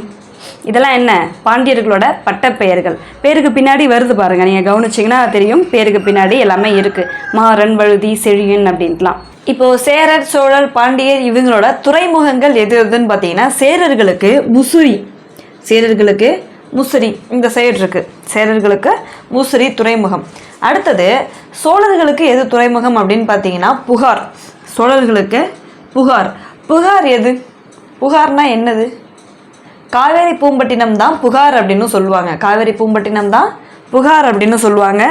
இதெல்லாம் என்ன, பாண்டியர்களோட பட்டப்பெயர்கள். பேருக்கு பின்னாடி வருது பாருங்க, நீங்கள் கவனிச்சிங்கன்னா தெரியும். பேருக்கு பின்னாடி எல்லாமே இருக்குது, மாறன், வழுதி, செழியன் அப்படின்ட்டுலாம். இப்போது சேரர், சோழர், பாண்டியர் இவங்களோட துறைமுகங்கள் எதுன்னு பார்த்தீங்கன்னா சேரர்களுக்கு முசிறி இந்த சைடு இருக்குது. சேரர்களுக்கு முசிறி துறைமுகம். அடுத்தது சோழர்களுக்கு எது துறைமுகம் அப்படின்னு பார்த்தீங்கன்னா புகார். சோழர்களுக்கு புகார் எது, புகார்னா என்னது, காவேரி பூம்பட்டினம் தான் புகார் அப்படின்னு சொல்லுவாங்க. காவேரி பூம்பட்டினம் தான் புகார் அப்படின்னு சொல்லுவாங்க.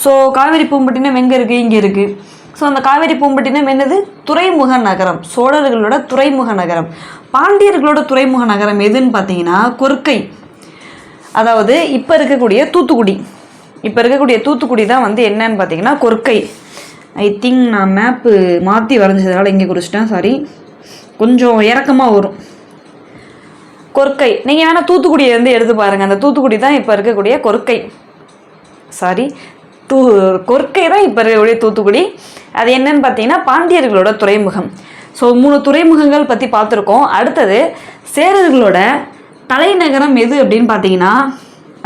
ஸோ காவேரி பூம்பட்டினம் எங்கே இருக்குது, இங்கே இருக்குது. ஸோ அந்த காவேரி பூம்பட்டினம் என்னது, துறைமுக நகரம். சோழர்களோட துறைமுக நகரம். பாண்டியர்களோட துறைமுக நகரம் எதுன்னு பார்த்தீங்கன்னா கொர்க்கை, அதாவது இப்போ இருக்கக்கூடிய தூத்துக்குடி தான் வந்து என்னன்னு பார்த்தீங்கன்னா கொர்க்கை. ஐ திங்க் நான் மேப்பு மாற்றி வரைஞ்சதுனால இங்கே குறிச்சிட்டேன், சாரி. கொஞ்சம் இறக்கமாக வரும் கொர்க்கை. நீங்கள் வேணால் தூத்துக்குடியை வந்து எடுத்து பாருங்கள். அந்த தூத்துக்குடி தான் இப்போ இருக்கக்கூடிய கொர்க்கை. கொர்க்கை தான் இப்போ இருக்கக்கூடிய தூத்துக்குடி. அது என்னன்னு பார்த்தீங்கன்னா பாண்டியர்களோட துறைமுகம். ஸோ 3 துறைமுகங்கள் பற்றி பார்த்துருக்கோம். அடுத்தது சேரர்களோட தலைநகரம் எது அப்படின்னு பார்த்தீங்கன்னா,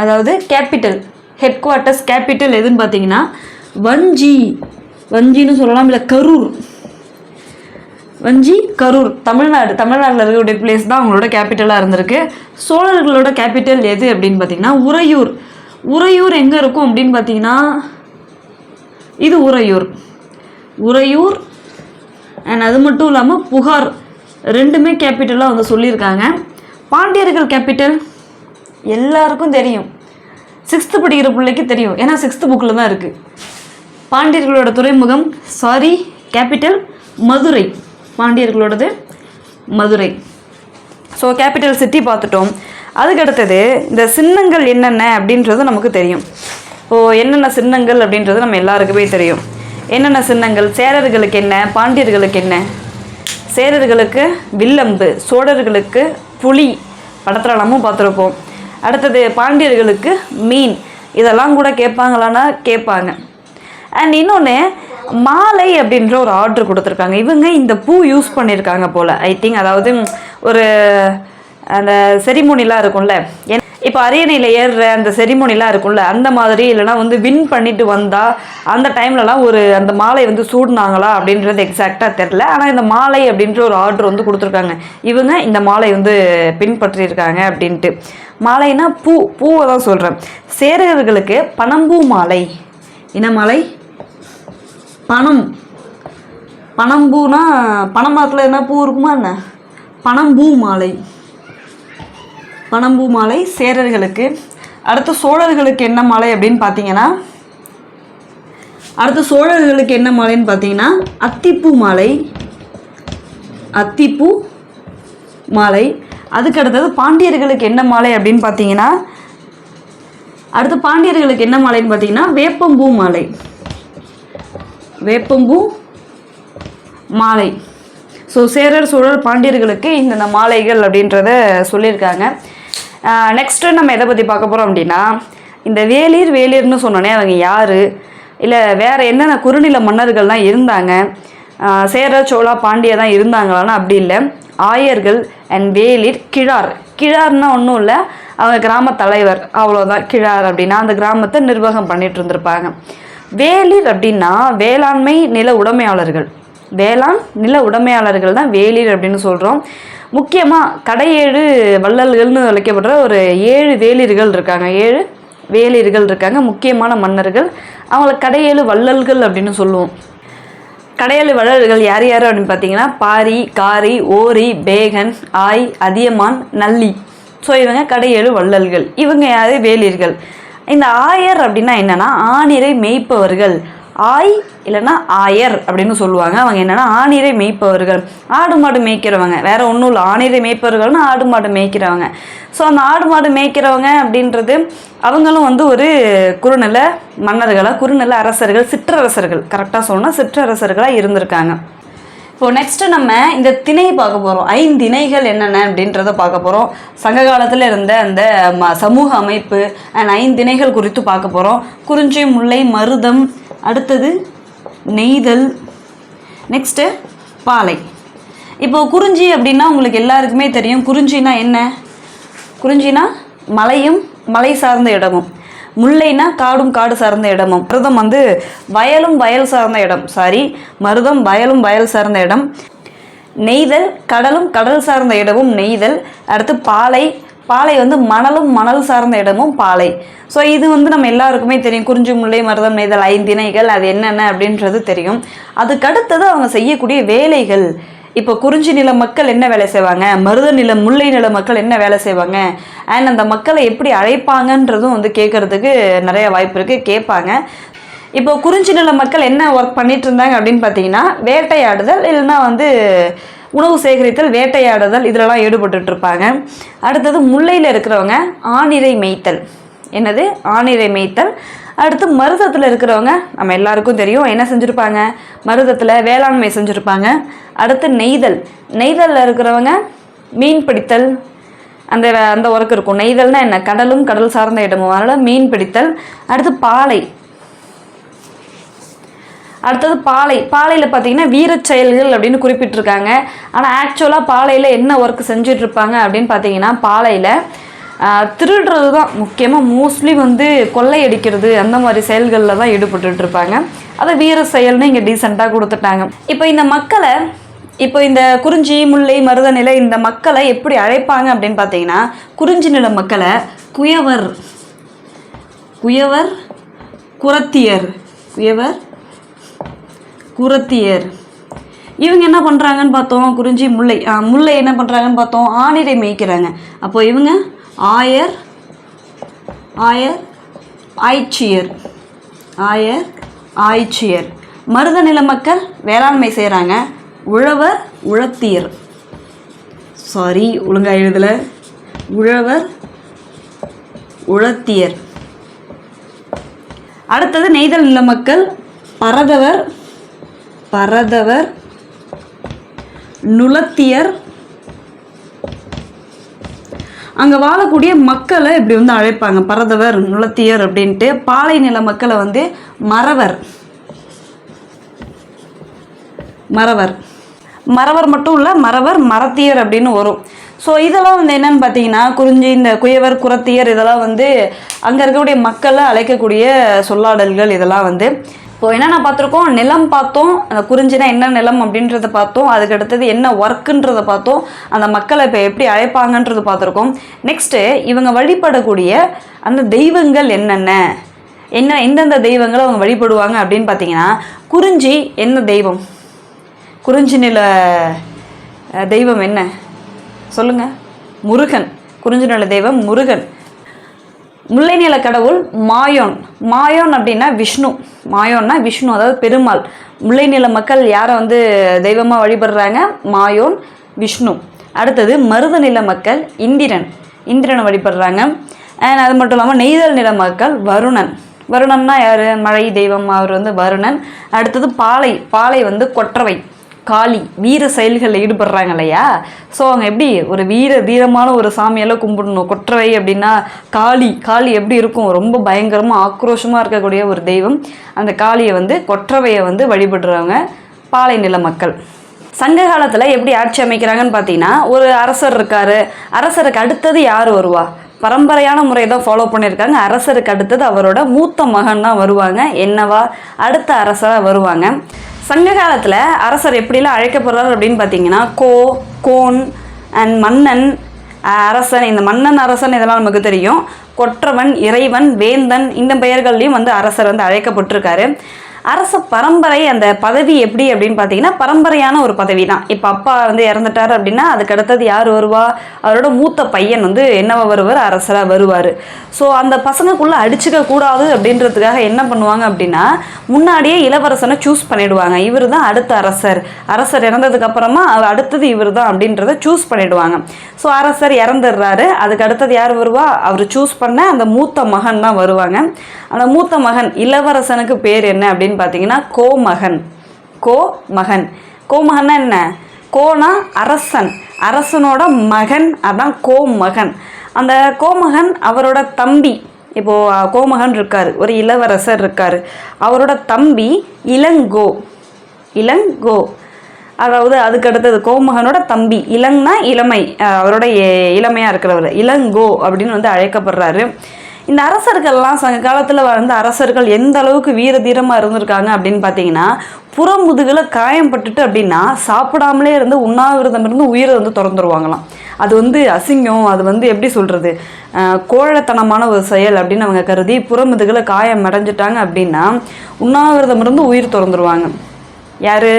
அதாவது கேபிட்டல், ஹெட் குவார்ட்டர்ஸ், கேபிட்டல் எதுன்னு பார்த்தீங்கன்னா வஞ்சின்னு சொல்லலாம், இல்லை கரூர். தமிழ்நாட்டில் இருக்கக்கூடிய பிளேஸ் தான் அவங்களோட கேபிட்டலாக இருந்திருக்கு. சோழர்களோட கேபிட்டல் எது அப்படின்னு பார்த்தீங்கன்னா உறையூர் எங்கே இருக்கும் அப்படின்னு பார்த்தீங்கன்னா இது உறையூர். அண்ட் அது மட்டும் இல்லாமல் புகார், 2மே கேபிட்டலாக வந்து சொல்லியிருக்காங்க. பாண்டியர்கள் கேபிட்டல் எல்லாருக்கும் தெரியும், 6th படிக்கிற பிள்ளைக்கு தெரியும், ஏன்னா 6th புக்கில் தான் இருக்குது. பாண்டியர்களோட துறைமுகம் கேபிட்டல் மதுரை. பாண்டியர்களோடது மதுரை. ஸோ கேபிட்டல் சிட்டி பார்த்துட்டோம். அதுக்கடுத்தது இந்த சின்னங்கள் என்னென்ன அப்படின்றது நமக்கு தெரியும். இப்போது என்னென்ன சின்னங்கள் அப்படின்றது நம்ம எல்லாருக்குமே தெரியும். என்னென்ன சின்னங்கள், சேரர்களுக்கு என்ன, பாண்டியர்களுக்கு என்ன. சேரர்களுக்கு வில்லம்பு, சோழர்களுக்கு புலி, படத்தில் நம்ம பார்த்துருப்போம். அடுத்தது பாண்டியர்களுக்கு மீன். இதெல்லாம் கூட கேட்பாங்களான்னா கேட்பாங்க. அண்ட் இன்னொன்று மாலை அப்படின்ற ஒரு ஆர்டர் கொடுத்துருக்காங்க. இவங்க இந்த பூ யூஸ் பண்ணியிருக்காங்க போல், ஐ திங்க். அதாவது ஒரு அந்த செரிமோனிலாம் இருக்கும்ல, இப்போ அரியணையில் ஏறுற அந்த செரிமோனிலாம் இருக்கும்ல, அந்த மாதிரி. இல்லைனா வந்து வின் பண்ணிட்டு வந்தால் அந்த டைம்லலாம் அந்த மாலை வந்து சூடினாங்களா அப்படின்றது எக்ஸாக்டாக தெரில. ஆனால் இந்த மாலை அப்படின்ற ஒரு ஆர்டர் வந்து கொடுத்துருக்காங்க. இவங்க இந்த மாலை வந்து பின்பற்றியிருக்காங்க அப்படின்ட்டு. மாலைனா பூவை தான் சொல்கிறேன். சேரர்களுக்கு பனம்பூ மாலை. என்ன மாலை, பனம்பூனா பனை மரத்தில் என்ன பூ இருக்குமா என்ன? பனம்பூ மாலை. பனம்பூ மாலை சேரர்களுக்கு. அடுத்து சோழர்களுக்கு என்ன மாலை அப்படின்னு பார்த்தீங்கன்னா அத்திப்பூ மாலை. அத்திப்பூ மாலை. அதுக்கு அடுத்தது பாண்டியர்களுக்கு என்ன மாலை அப்படின்னு பார்த்தீங்கன்னா வேப்பம்பூ மாலை. வேப்பம்பூ மாலை. ஸோ சேரர் சோழர் பாண்டியர்களுக்கு இந்த மாலைகள் அப்படின்றத சொல்லியிருக்காங்க. நெக்ஸ்ட்டு நம்ம எதை பற்றி பார்க்க போகிறோம் அப்படின்னா இந்த வேளிர்னு சொன்னோன்னே அவங்க யார், இல்லை வேறு என்னென்ன குறுநில மன்னர்கள்லாம் இருந்தாங்க, சேரர் சோழா பாண்டியா தான் இருந்தாங்களான்னா அப்படி இல்லை. ஆயர்கள் அண்ட் வேளிர். கிழார்னா ஒன்றும் இல்லை, அவங்க கிராம தலைவர், அவ்வளோதான். கிழார் அப்படின்னா அந்த கிராமத்தை நிர்வாகம் பண்ணிட்டு இருந்திருப்பாங்க. வேளிர் அப்படின்னா வேளாண்மை நில உடைமையாளர்கள் தான் வேளிர் அப்படின்னு சொல்கிறோம். முக்கியமாக கடையேழு வள்ளல்கள்னு அழைக்கப்படுற ஒரு 7 வேளிர்கள் இருக்காங்க. முக்கியமான மன்னர்கள். அவங்கள கடையேழு வள்ளல்கள் அப்படின்னு சொல்லுவோம். கடையேழு வள்ளல்கள் யார் அப்படின்னு பார்த்தீங்கன்னா பாரி, காரி, ஓரி, பேகன், ஆய், அதியமான், நல்லி. ஸோ இவங்க கடையேழு வள்ளல்கள். இவங்க யார்? வேளிர்கள். இந்த ஆயர் அப்படின்னா என்னென்னா ஆணிரை மேய்ப்பவர்கள். ஆய் இல்லைன்னா ஆயர் அப்படின்னு சொல்லுவாங்க. அவங்க என்னென்னா ஆணிரை மேய்ப்பவர்கள், ஆடு மாடு மேய்க்கிறவங்க. வேறு ஒன்றும் இல்லை, ஆணிரை மேய்ப்பவர்கள்னா ஆடு மாடு மேய்க்கிறவங்க. ஸோ அந்த ஆடு மாடு மேய்க்கிறவங்க அப்படின்றது அவங்களும் ஒரு குறுநில அரசர்கள், சிற்றரசர்கள், கரெக்டாக சொல்லணும்னா சிற்றரசர்களாக இருந்திருக்காங்க. இப்போது நெக்ஸ்ட்டு நம்ம இந்த திணை பார்க்க போகிறோம். 5 திணைகள் என்னென்ன அப்படின்றத பார்க்க போகிறோம். சங்க காலத்தில் இருந்த அந்த சமூக அமைப்பு அண்ட் 5 திணைகள் குறித்து பார்க்க போகிறோம். குறிஞ்சி, முல்லை, மருதம், அடுத்தது நெய்தல், நெக்ஸ்ட்டு பாலை. இப்போது குறிஞ்சி அப்படின்னா உங்களுக்கு எல்லாருக்குமே தெரியும். குறிஞ்சினா என்ன? குறிஞ்சினா மலையும் மலை சார்ந்த இடமும். முல்லைனா காடும் காடு சார்ந்த இடமும். மருதம் வயலும் வயல் சார்ந்த இடம். மருதம் வயலும் வயல் சார்ந்த இடம். நெய்தல் கடலும் கடல் சார்ந்த இடமும் நெய்தல். அடுத்து பாலை மணலும் மணல் சார்ந்த இடமும் பாலை. ஸோ இது நம்ம எல்லாருக்குமே தெரியும். குறிஞ்சி, முல்லை, மருதம், நெய்தல் 5 திணைகள். அது என்னென்ன அப்படின்றது தெரியும். அதுக்கடுத்தது அவங்க செய்யக்கூடிய வேலைகள். இப்போ குறிஞ்சி நில மக்கள் என்ன வேலை செய்வாங்க, முல்லை நில மக்கள் என்ன வேலை செய்வாங்க, அண்ட் அந்த மக்களை எப்படி அழைப்பாங்கன்றதும் கேட்கறதுக்கு நிறைய வாய்ப்பு இருக்குது, கேட்பாங்க. இப்போ குறிஞ்சி நில மக்கள் என்ன ஒர்க் பண்ணிட்டு இருந்தாங்க அப்படின்னு பார்த்தீங்கன்னா வேட்டையாடுதல், இல்லைன்னா உணவு சேகரித்தல், வேட்டையாடுதல், இதிலலாம் ஈடுபட்டு இருப்பாங்க. அடுத்தது முல்லையில் இருக்கிறவங்க ஆணிரை மேய்த்தல். என்னது? ஆணிரை மேய்த்தல். அடுத்து மருதத்தில் இருக்கிறவங்க நம்ம எல்லாருக்கும் தெரியும் என்ன செஞ்சுருப்பாங்க, மருதத்தில் வேளாண்மை செஞ்சுருப்பாங்க. அடுத்து நெய்தலில் இருக்கிறவங்க மீன் பிடித்தல், அந்த ஒர்க் இருக்கும். நெய்தல்னா என்ன? கடலும் கடல் சார்ந்த இடமும், அதனால் மீன் பிடித்தல். அடுத்தது பாலையில் பார்த்தீங்கன்னா வீரச் செயல்கள் அப்படின்னு குறிப்பிட்டிருக்காங்க. ஆனால் ஆக்சுவலாக பாலையில் என்ன ஒர்க் செஞ்சிட்ருப்பாங்க அப்படின்னு பார்த்தீங்கன்னா பாலையில் திருடுறது தான் முக்கியமாக. மோஸ்ட்லி கொள்ளையடிக்கிறது அந்த மாதிரி செயல்களில் தான் ஈடுபட்டுருப்பாங்க. அதை வீர செயல்னு இங்கே டீசெண்டாக கொடுத்துட்டாங்க. இப்போ இந்த குறிஞ்சி, முல்லை, மருத நிலை இந்த மக்களை எப்படி அழைப்பாங்க அப்படின்னு பார்த்தீங்கன்னா குறிஞ்சி நில மக்களை குயவர், குரத்தியர். இவங்க என்ன பண்ணுறாங்கன்னு பார்த்தோம், குறிஞ்சி, முல்லை என்ன பண்ணுறாங்கன்னு பார்த்தோம், ஆணிரை மேய்க்கிறாங்க. அப்போ இவங்க ஆயர், ஆய்ச்சியர். மருத நில மக்கள் வேளாண்மை செய்கிறாங்க. உழவர், உழத்தியர். ஒழுங்கா எழுதலை. உழவர், உழத்தியர். அடுத்தது நெய்தல் நில மக்கள் பரதவர், நுலத்தியர். அங்கே வாழக்கூடிய மக்களை இப்படி அழைப்பாங்க, பரதவர், நுலத்தியர் அப்படின்ட்டு. பாலை நில மக்களை மறவர் மட்டும் இல்லை, மரத்தியர் அப்படின்னு வரும். ஸோ இதெல்லாம் என்னென்னு பார்த்தீங்கன்னா குறிஞ்சி, இந்த குயவர், குரத்தியர் இதெல்லாம் அங்கே இருக்கக்கூடிய மக்களை அழைக்கக்கூடிய சொல்லாடல்கள். இதெல்லாம் இப்போ என்னென்ன பார்த்துருக்கோம், நிலம் பார்த்தோம், அந்த குறிஞ்சினா என்ன நிலம் அப்படின்றத பார்த்தோம். அதுக்கு அடுத்தது என்ன ஒர்க்குன்றதை பார்த்தோம். அந்த மக்களை இப்போ எப்படி அழைப்பாங்கன்றது பார்த்துருக்கோம். நெக்ஸ்ட்டு இவங்க வழிபடக்கூடிய அந்த தெய்வங்கள் எந்தெந்த தெய்வங்களை அவங்க வழிபடுவாங்க அப்படின்னு பார்த்தீங்கன்னா குறிஞ்சி என்ன தெய்வம், குறிஞ்சி நில தெய்வம் என்ன சொல்லுங்கள்? முருகன். குறிஞ்சி நில தெய்வம் முருகன். முல்லை நில கடவுள் மாயோன். மாயோன் அப்படின்னா விஷ்ணு. மாயோன்னா விஷ்ணு, அதாவது பெருமாள். முல்லை நில மக்கள் யாரை வந்து தெய்வமாக வழிபடுறாங்க? மாயோன், விஷ்ணு. அடுத்தது மருத நில மக்கள் இந்திரன். இந்திரனை வழிபடுறாங்க. அண்ட் அது மட்டும் இல்லாமல் நெய்தல் நில மக்கள் வருணன். வருணன்னா யார்? மழை தெய்வம், அவர் வந்து வருணன். அடுத்தது பாலை. பாலை வந்து கொற்றவை, காளி. வீர செயல்களில் ஈடுபடுறாங்க இல்லையா? ஸோ அவங்க எப்படி ஒரு தீரமான ஒரு சாமியெல்லாம் கும்பிடணும். கொற்றவை அப்படின்னா காளி. காளி எப்படி இருக்கும்? ரொம்ப பயங்கரமாக ஆக்ரோஷமாக இருக்கக்கூடிய ஒரு தெய்வம். அந்த காளியை வந்து கொற்றவையை வந்து வழிபடுறவங்க பாலை நில மக்கள். சங்க காலத்தில் எப்படி ஆட்சி அமைக்கிறாங்கன்னு பார்த்தீங்கன்னா, ஒரு அரசர் இருக்கார். அரசருக்கு அடுத்தது யார் வருவா? பரம்பரையான முறை தான் ஃபாலோ பண்ணியிருக்காங்க. அரசருக்கு அடுத்தது அவரோட மூத்த மகன் தான் வருவாங்க. என்னவா? அடுத்த அரசராக வருவாங்க. சங்க காலத்தில் அரசர் எப்படிலாம் அழைக்கப்படுறாரு அப்படின்னு பார்த்தீங்கன்னா, கோன் அண்ட் மன்னன், அரசன். இந்த மன்னன், அரசன் இதெல்லாம் நமக்கு தெரியும். கொற்றவன், இறைவன், வேந்தன், இந்த பெயர்கள்லையும் வந்து அரசர் வந்து அழைக்கப்பட்டிருக்காரு. அரச பரம்பரை, அந்த பதவி எப்படி அப்படின்னு பார்த்தீங்கன்னா பரம்பரையான ஒரு பதவி தான். இப்போ அப்பா வந்து இறந்துட்டார் அப்படின்னா அதுக்கு அடுத்தது யார் வருவா? அவரோட மூத்த பையன் வந்து என்னவா வருவார்? அரசராக வருவார். ஸோ அந்த பசங்களுக்குள்ளே அடிச்சுக்க கூடாது அப்படின்றதுக்காக என்ன பண்ணுவாங்க அப்படின்னா, முன்னாடியே இளவரசனை சூஸ் பண்ணிடுவாங்க. இவர் தான் அடுத்த அரசர். அரசர் இறந்ததுக்கு அப்புறமா அடுத்தது இவர் தான் அப்படின்றத சூஸ் பண்ணிடுவாங்க. ஸோ அரசர் இறந்துடுறாரு. அதுக்கு அடுத்தது யார் வருவா? அவர் சூஸ் பண்ண அந்த மூத்த மகன் தான் வருவாங்க. அந்த மூத்த மகன் இளவரசனுக்கு பேர் என்ன அப்படின்னு பார்த்தீங்கன்னா கோமகன். கோமகன். கோமகன்னா என்ன? கோனா அரசன், அரசனோட மகன், அதான் கோமகன். அந்த கோமகன் அவரோட தம்பி. இப்போது கோமகன் இருக்கார், ஒரு இளவரசர் இருக்கார். அவரோட தம்பி இளங்கோ. இளங்கோ அதாவது அதுக்கு அடுத்தது கோமகனோட தம்பி. இளங்னா இளமை, அவரோட இளமையாக இருக்கிறவர் இளங்கோ அப்படின்னு வந்து அழைக்கப்படுறாரு. இந்த அரசர்கள்லாம் சங்க காலத்தில் வாழ்ந்த அரசர்கள் எந்த அளவுக்கு வீர தீரமாக இருந்திருக்காங்க அப்படின்னு பார்த்தீங்கன்னா, புறமுதுகில் காயம் பட்டுட்டு அப்படின்னா சாப்பிடாமலே இருந்து உண்ணாவிரதம் இருந்து உயிரை வந்து திறந்துருவாங்களாம். அது வந்து அசிங்கம், அது வந்து எப்படி சொல்கிறது, கோழைத்தனமான ஒரு செயல் அப்படின்னு அவங்க கருதி புறமுதுகில் காயம் அடைஞ்சிட்டாங்க அப்படின்னா உண்ணாவிரதம் இருந்து உயிர் திறந்துருவாங்க. யார்?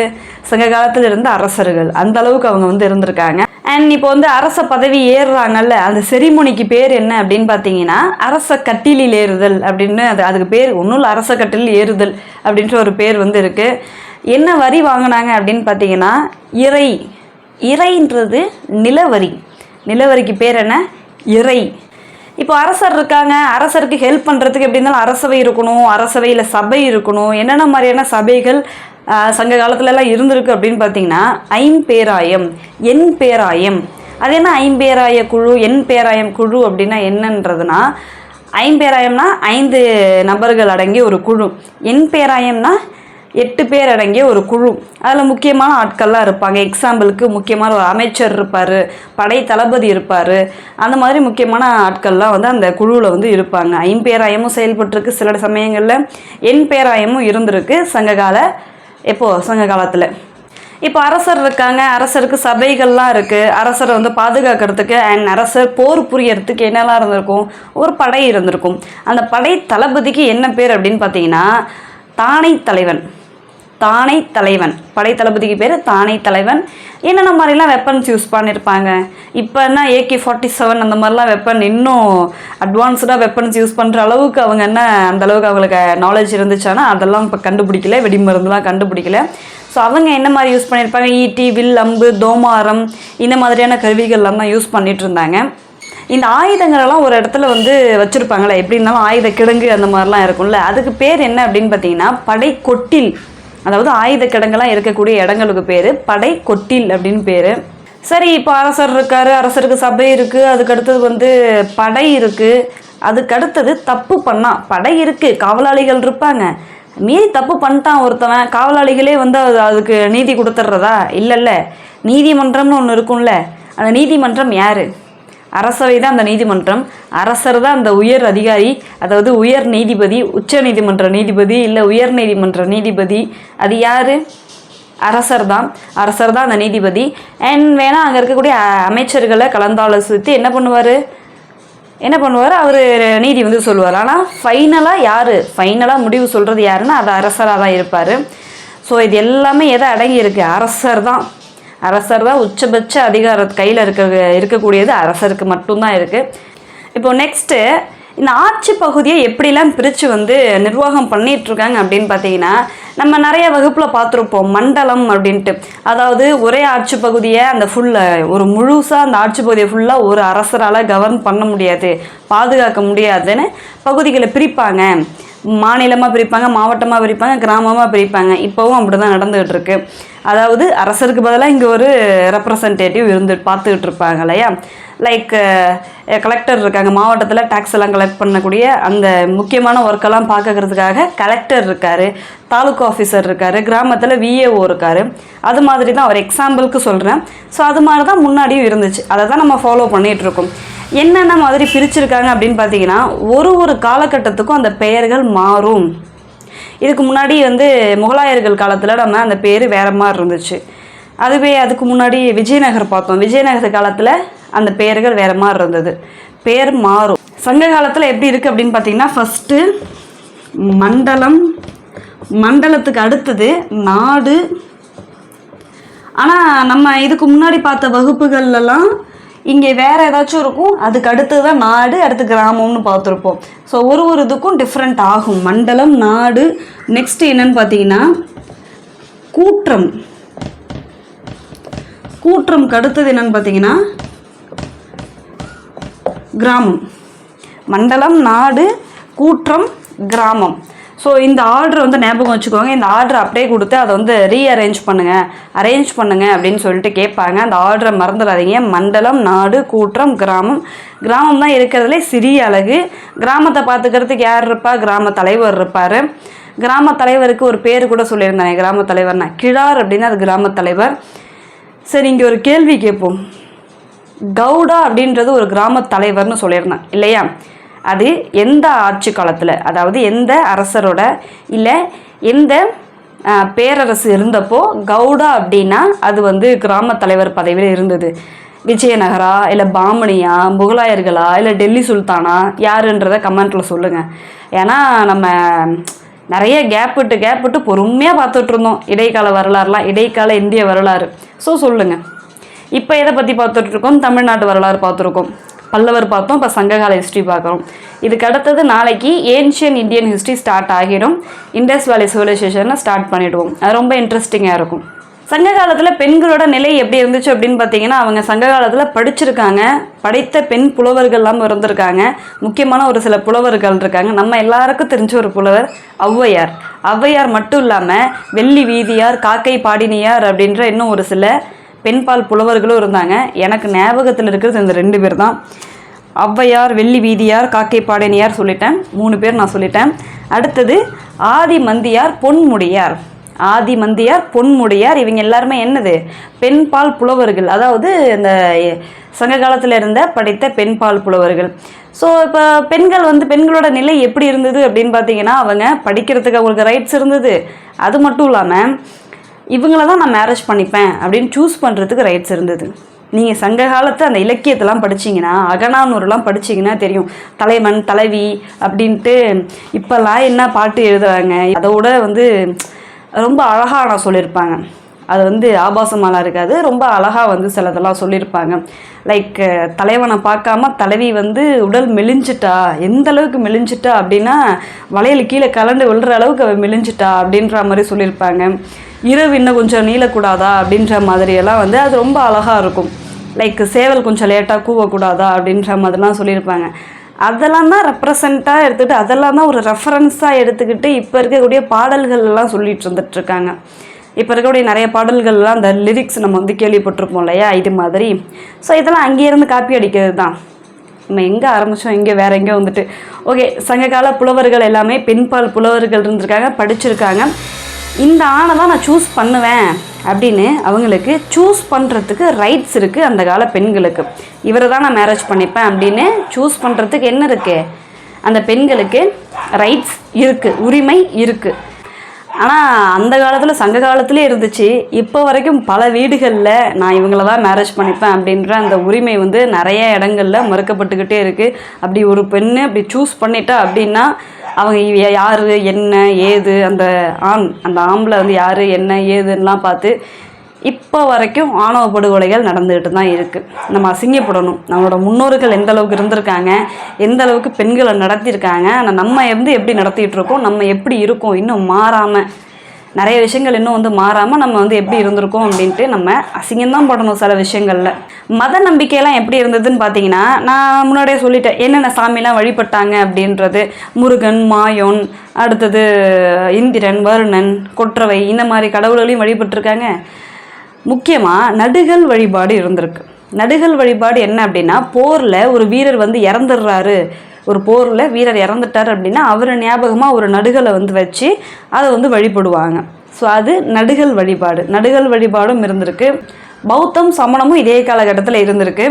சங்க காலத்தில் இருந்த அரசர்கள். அந்த அளவுக்கு அவங்க வந்து இருந்திருக்காங்க. அண்ட் இப்போ வந்து அரச பதவி ஏறுறாங்கல்ல, அந்த செரிமொனிக்கு பேர் என்ன அப்படின்னு பார்த்தீங்கன்னா அரச கட்டிலில் ஏறுதல் அப்படின்னு. அதுக்கு பேர் ஒன்றும் இல்லை, அரச கட்டிலில் ஏறுதல் அப்படின்ற ஒரு பேர் வந்து இருக்குது. என்ன வரி வாங்கினாங்க அப்படின்னு பார்த்தீங்கன்னா இறை. இறைன்றது நிலவரி. நிலவரிக்கு பேர் என்ன? இறை. இப்போ அரசர் இருக்காங்க, அரசருக்கு ஹெல்ப் பண்ணுறதுக்கு எப்படி இருந்தாலும் அரசவை இருக்கணும், அரசவையில் சபை இருக்கணும். என்னென்ன மாதிரியான சபைகள் சங்க காலத்துலலாம் இருந்திருக்கு அப்படின்னு பார்த்தீங்கன்னா ஐம்பேராயம், எண் பேராயம். அது என்ன ஐம்பேராய குழு, எண் பேராயம் குழு அப்படின்னா என்னன்றதுனா, ஐம்பேராயம்னா 5 நபர்கள் அடங்கிய ஒரு குழு, எண் பேராயம்னா 8 பேர் அடங்கிய ஒரு குழு. அதில் முக்கியமான ஆட்கள்லாம் இருப்பாங்க. எக்ஸாம்பிளுக்கு முக்கியமான ஒரு அமைச்சர் இருப்பார், படை தளபதி இருப்பார். அந்த மாதிரி முக்கியமான ஆட்கள்லாம் வந்து அந்த குழுவில் வந்து இருப்பாங்க. ஐம்பேராயமும் செயல்பட்டுருக்கு, சில சமயங்களில் எண் பேராயமும் இருந்திருக்கு சங்க காலத்தில். இப்போ அரசர் இருக்காங்க, அரசருக்கு சபைகள்லாம் இருக்குது. அரசரை வந்து பாதுகாக்கிறதுக்கு அண்ட் அரசர் போர் புரியறதுக்கு என்னெல்லாம் இருந்திருக்கும்? ஒரு படை இருந்திருக்கும். அந்த படை தளபதிக்கு என்ன பேர் அப்படின்னு பார்த்தீங்கன்னா தானை தலைவன். தானை தலைவன், படை தளபதிக்கு பேர் தானை தலைவன். என்னென்ன மாதிரிலாம் வெப்பன்ஸ் யூஸ் பண்ணியிருப்பாங்க? இப்போ என்ன AK-47 அந்த மாதிரிலாம் வெப்பன், இன்னும் அட்வான்ஸ்டாக வெப்பன்ஸ் யூஸ் பண்ணுற அளவுக்கு அவங்க என்ன அந்த அளவுக்கு அவங்களுக்கு நாலேஜ் இருந்துச்சானா அதெல்லாம் இப்போ கண்டுபிடிக்கல, வெடிமருந்துலாம் கண்டுபிடிக்கல. ஸோ அவங்க என்ன மாதிரி யூஸ் பண்ணியிருப்பாங்க? ஈட்டி, வில், அம்பு, தோமாரம், இந்த மாதிரியான கருவிகள்லாம் தான் யூஸ் பண்ணிட்டு இருந்தாங்க. இந்த ஆயுதங்களெல்லாம் ஒரு இடத்துல வந்து வச்சுருப்பாங்களே, எப்படி இருந்தாலும் ஆயுத கிடங்கு அந்த மாதிரிலாம் இருக்கும்ல, அதுக்கு பேர் என்ன அப்படின்னு பார்த்தீங்கன்னா படை கொட்டில். அதாவது ஆயுத கிடங்கெல்லாம் இருக்கக்கூடிய இடங்களுக்கு பேர் படை கொட்டில் அப்படின்னு பேர். சரி, இப்போ அரசர் இருக்கார், அரசருக்கு சபை இருக்குது, அதுக்கடுத்தது வந்து படை இருக்குது. அதுக்கடுத்தது தப்பு பண்ணால் படை இருக்குது, காவலாளிகள் இருப்பாங்க. மீறி தப்பு பண்ணிட்டான் ஒருத்தவன், காவலாளிகளே வந்து அதுக்கு நீதி கொடுத்துட்றதா? இல்லைல்ல, நீதிமன்றம்னு ஒன்று இருக்கும்ல. அந்த நீதிமன்றம் யார்? அரசவை தான் அந்த நீதிமன்றம். அரசர் தான் அந்த உயர் அதிகாரி, அதாவது உயர் நீதிபதி, உச்ச நீதிமன்ற நீதிபதி இல்லை உயர் நீதிமன்ற நீதிபதி. அது யார்? அரசர் தான். அரசர் தான் அந்த நீதிபதி. அண்ட் வேணால் அங்கே இருக்கக்கூடிய அமைச்சர்களை கலந்தாலோசித்து என்ன பண்ணுவார்? அவர் நீதி வந்து சொல்லுவார். ஆனால் ஃபைனலாக முடிவு சொல்கிறது யாருன்னா அது அரசராக தான் இருப்பார். ஸோ இது எல்லாமே எதை அடங்கி இருக்குது? அரசர் தான் உச்சபட்ச அதிகார கையில் இருக்கக்கூடியது அரசருக்கு மட்டும்தான் இருக்குது. இப்போ நெக்ஸ்ட்டு இந்த ஆட்சி பகுதியை எப்படிலாம் பிரித்து வந்து நிர்வாகம் பண்ணிகிட்ருக்காங்க அப்படின்னு பார்த்தீங்கன்னா, நம்ம நிறைய வகுப்பில் பார்த்துருப்போம் மண்டலம் அப்படின்ட்டு. அதாவது ஒரே ஆட்சி பகுதியை அந்த ஒரு முழுசாக அந்த ஆட்சி பகுதியை ஃபுல்லாக ஒரு அரசரால் கவர்ன் பண்ண முடியாது, பாதுகாக்க முடியாதுன்னு பகுதிகளை பிரிப்பாங்க. மாநிலமாக பிரிப்பாங்க, மாவட்டமாக பிரிப்பாங்க, கிராமமாக பிரிப்பாங்க. இப்போவும் அப்படி தான் நடந்துகிட்டு இருக்கு. அதாவது அரசருக்கு பதிலாக இங்கே ஒரு ரெப்ரசன்டேட்டிவ் பார்த்துக்கிட்டு இருப்பாங்க இல்லையா. லைக் கலெக்டர் இருக்காங்க, மாவட்டத்தில் டேக்ஸ் எல்லாம் கலெக்ட் பண்ணக்கூடிய அந்த முக்கியமான ஒர்க்கெல்லாம் பார்க்கறதுக்காக கலெக்டர் இருக்கார், தாலுக்கா ஆஃபீஸர் இருக்கார், கிராமத்தில் விஏஓ இருக்கார். அது மாதிரி தான் ஒரு எக்ஸாம்பிளுக்கு சொல்கிறேன். ஸோ அது மாதிரி தான் முன்னாடியும் இருந்துச்சு. அதை தான் நம்ம ஃபாலோ பண்ணிகிட்ருக்கோம். என்னென்ன மாதிரி பிரிச்சிருக்காங்க அப்படின்னு பார்த்தீங்கன்னா, ஒரு காலகட்டத்துக்கும் அந்த பெயர்கள் மாறும். இதுக்கு முன்னாடி வந்து முகலாயர்கள் காலத்தில் நம்ம அந்த பேர் வேறு மாதிரி இருந்துச்சு. அதுக்கு முன்னாடி விஜயநகர் பார்த்தோம். விஜயநகர் காலத்தில் அந்த பெயர்கள் வேறு மாதிரி இருந்தது, பேர் மாறும். சங்க காலத்தில் எப்படி இருக்குது அப்படின்னு பார்த்தீங்கன்னா, ஃபஸ்ட்டு மண்டலத்துக்கு அடுத்தது நாடு. ஆனால் நம்ம இதுக்கு முன்னாடி பார்த்த வகுப்புகள்லாம் இங்கே வேறு ஏதாச்சும் இருக்கும், அதுக்கு அடுத்து தான் நாடு, அடுத்து கிராமம்னு பார்த்துருப்போம். ஸோ ஒரு இதுக்கும் டிஃப்ரெண்ட் ஆகும். மண்டலம், நாடு. நெக்ஸ்ட் என்னன்னு பார்த்தீங்கன்னா கூற்றம்க்கு அடுத்தது என்னன்னு பார்த்தீங்கன்னா கிராமம். மண்டலம், நாடு, கூற்றம், கிராமம். ஸோ இந்த ஆர்டர் வந்து ஞாபகம் வச்சுக்கோங்க. இந்த ஆர்டர் அப்படியே கொடுத்து அதை வந்து அரேஞ்ச் பண்ணுங்க அப்படின்னு சொல்லிட்டு கேட்பாங்க. அந்த ஆர்டரை மறந்துடாதீங்க. மண்டலம், நாடு, கூற்றம், கிராமம். கிராமம் தான் இருக்கிறதுலே சிறிய அழகு. கிராமத்தை பார்த்துக்கிறதுக்கு யார் இருப்பா? கிராம தலைவர் இருப்பார். கிராம தலைவருக்கு ஒரு பேர் கூட சொல்லியிருந்தாங்க, கிராம தலைவர்னா கிழார் அப்படின்னா அது கிராம தலைவர். சரி, இங்கே ஒரு கேள்வி கேட்போம். கவுடா அப்படின்றது ஒரு கிராம தலைவர்னு சொல்லியிருந்தேன் இல்லையா? அது எந்த ஆட்சி காலத்தில், அதாவது எந்த அரசரோட இல்லை எந்த பேரரசு இருந்தப்போ கவுடா அப்படின்னா அது வந்து கிராம தலைவர் பதவியில் இருந்தது? விஜயநகரா, இல்லை பாமணியா, முகலாயர்களா, இல்லை டெல்லி சுல்தானா, யாருன்றதை கமெண்ட்டில் சொல்லுங்கள். ஏன்னா நம்ம நிறைய கேப் விட்டு பொறுமையாக பார்த்துட்டு இருந்தோம் இடைக்கால வரலாறுலாம், இடைக்கால இந்திய வரலாறு. ஸோ சொல்லுங்கள். இப்போ எதை பற்றி பார்த்துட்ருக்கோம்? தமிழ்நாட்டு வரலாறு பார்த்துருக்கோம், பல்லவர் பார்த்தோம், இப்போ சங்ககால ஹிஸ்ட்ரி பார்க்குறோம். இதுக்கு அடுத்தது நாளைக்கு ஏன்ஷியன் இந்தியன் ஹிஸ்ட்ரி ஸ்டார்ட் ஆகிடும். இண்டஸ் வேலி சிவிலைசேஷனை ஸ்டார்ட் பண்ணிவிடுவோம். அது ரொம்ப இன்ட்ரெஸ்டிங்காக இருக்கும். சங்க காலத்தில் பெண்களோட நிலை எப்படி இருந்துச்சு அப்படின்னு பார்த்தீங்கன்னா, அவங்க சங்க காலத்தில் படிச்சிருக்காங்க, படித்த பெண் புலவர்கள்லாம் இருந்திருக்காங்க. முக்கியமான ஒரு சில புலவர்கள் இருக்காங்க. நம்ம எல்லாருக்கும் தெரிஞ்ச ஒரு புலவர் ஔவையார் மட்டும் இல்லாமல் வெள்ளி வீதியார், காக்கை பாடினியார் அப்படின்ற இன்னும் ஒரு சில பெண்பால் புலவர்களும் இருந்தாங்க. எனக்கு ஞாபகத்தில் இருக்கிறது இந்த 2 பேர் தான். ஔவையார், வெள்ளி வீதியார், காக்கை பாடினியார் சொல்லிட்டேன். 3 பேர் நான் சொல்லிட்டேன். அடுத்தது ஆதிமந்தியார், பொன்முடியார். இவங்க எல்லாருமே என்னது? பெண்பால் புலவர்கள். அதாவது இந்த சங்க காலத்தில் இருந்த படித்த பெண்பால் புலவர்கள். ஸோ இப்போ பெண்களோட நிலை எப்படி இருந்தது அப்படின்னு பார்த்தீங்கன்னா, அவங்க படிக்கிறதுக்கு அவங்களுக்கு ரைட்ஸ் இருந்தது. அது மட்டும் இல்லாமல் இவங்கள தான் நான் மேரேஜ் பண்ணிப்பேன் அப்படின்னு சூஸ் பண்ணுறதுக்கு ரைட்ஸ் இருந்தது. நீங்கள் சங்க காலத்து அந்த இலக்கியத்தெல்லாம் படிச்சிங்கன்னா, அகநானூறுலாம் படிச்சிங்கன்னா தெரியும். தலைவன், தலைவி அப்படின்ட்டு இப்போல்லாம் என்ன பாட்டு எழுதுறாங்க, அதோட வந்து ரொம்ப அழகாக நான் சொல்லியிருப்பாங்க. அது வந்து ஆபாசமாலாம் இருக்காது, ரொம்ப அழகாக வந்து சிலதெல்லாம் சொல்லியிருப்பாங்க. லைக் தலைவனை பார்க்காம தலைவி வந்து உடல் மெலிஞ்சிட்டா, எந்த அளவுக்கு மெலிஞ்சிட்டா அப்படின்னா வளையல் கீழே கலண்டு விழுற அளவுக்கு அவள் மெலிஞ்சிட்டா அப்படின்ற மாதிரி சொல்லியிருப்பாங்க. இரவு இன்னும் கொஞ்சம் நீளக்கூடாதா அப்படின்ற மாதிரியெல்லாம் வந்து அது ரொம்ப அழகாக இருக்கும். லைக் சேவல் கொஞ்சம் லேட்டாக கூவக்கூடாதா அப்படின்ற மாதிரிலாம் சொல்லியிருப்பாங்க. அதெல்லாம் தான் ரெப்ரசண்ட்டாக எடுத்துக்கிட்டு, அதெல்லாம் தான் ஒரு ரெஃபரன்ஸாக எடுத்துக்கிட்டு இப்போ இருக்கக்கூடிய பாடல்கள்லாம் சொல்லிட்டு இருந்துகிட்ருக்காங்க. இப்போ இருக்கக்கூடிய நிறைய பாடல்கள்லாம் அந்த லிரிக்ஸ் நம்ம வந்து கேள்விப்பட்டிருப்போம் இல்லையா, இது மாதிரி. ஸோ இதெல்லாம் அங்கேயிருந்து காப்பி அடிக்கிறது தான். நம்ம எங்கே ஆரம்பித்தோம், இங்கே வேறு எங்கேயோ வந்துட்டு. ஓகே, சங்ககால புலவர்கள் எல்லாமே பெண்பால் புலவர்கள் இருந்திருக்காங்க, படிச்சிருக்காங்க. இந்த ஆணை தான் நான் சூஸ் பண்ணுவேன் அப்படின்னு அவங்களுக்கு சூஸ் பண்ணுறதுக்கு ரைட்ஸ் இருக்குது. அந்த கால பெண்களுக்கு இவரை தான் நான் மேரேஜ் பண்ணிப்பேன் அப்படின்னு சூஸ் பண்ணுறதுக்கு என்ன இருக்குது? அந்த பெண்களுக்கு ரைட்ஸ் இருக்குது, உரிமை இருக்குது. ஆனால் அந்த காலத்தில் சங்க காலத்துலேயே இருந்துச்சு. இப்போ வரைக்கும் பல வீடுகளில் நான் இவங்கள தான் மேரேஜ் பண்ணிப்பேன் அப்படின்ற அந்த உரிமை வந்து நிறைய இடங்களில் மறுக்கப்பட்டுக்கிட்டே இருக்குது. அப்படி ஒரு பெண்ணு அப்படி சூஸ் பண்ணிட்டா அப்படின்னா அவங்க யார் என்ன ஏது அந்த ஆம்பளை வந்து யார் என்ன ஏதுன்னெலாம் பார்த்து இப்போ வரைக்கும் ஆணவ படுகொலைகள் நடந்துக்கிட்டு தான் இருக்குது. நம்ம அசிங்கப்படணும். நம்மளோட முன்னோர்கள் எந்த அளவுக்கு இருந்திருக்காங்க, எந்த அளவுக்கு பெண்களை நடத்தியிருக்காங்க, ஆனால் நம்ம எப்படி நடத்திட்டு இருக்கோம், நம்ம எப்படி இருக்கோம், இன்னும் மாறாமல் நிறைய விஷயங்கள் இன்னும் வந்து மாறாமல் நம்ம வந்து எப்படி இருந்திருக்கோம் அப்படின்ட்டு நம்ம அசிங்கம்தான் படணும் சில விஷயங்களில். மத நம்பிக்கையெல்லாம் எப்படி இருந்ததுன்னு பார்த்தீங்கன்னா, நான் முன்னாடியே சொல்லிட்டேன் என்னென்ன சாமிலாம் வழிபட்டாங்க அப்படின்றது. முருகன், மாயோன், அடுத்தது இந்திரன், வருணன், கொற்றவை, இந்த மாதிரி கடவுள்களையும் வழிபட்டிருக்காங்க. முக்கியமாக நடுகள் வழிபாடு இருந்திருக்கு. நடுகள் வழிபாடு என்ன அப்படின்னா, போரில் ஒரு வீரர் வந்து இறந்துடுறாரு, ஒரு போரில் வீரர் இறந்துட்டார் அப்படின்னா அவர் ஞாபகமாக ஒரு நடுகளை வந்து வச்சு அதை வந்து வழிபடுவாங்க. ஸோ அது நடுகள் வழிபாடு. நடுகள் வழிபாடும் இருந்திருக்கு. பௌத்தம், சமணமும் இதே காலகட்டத்தில் இருந்திருக்கு.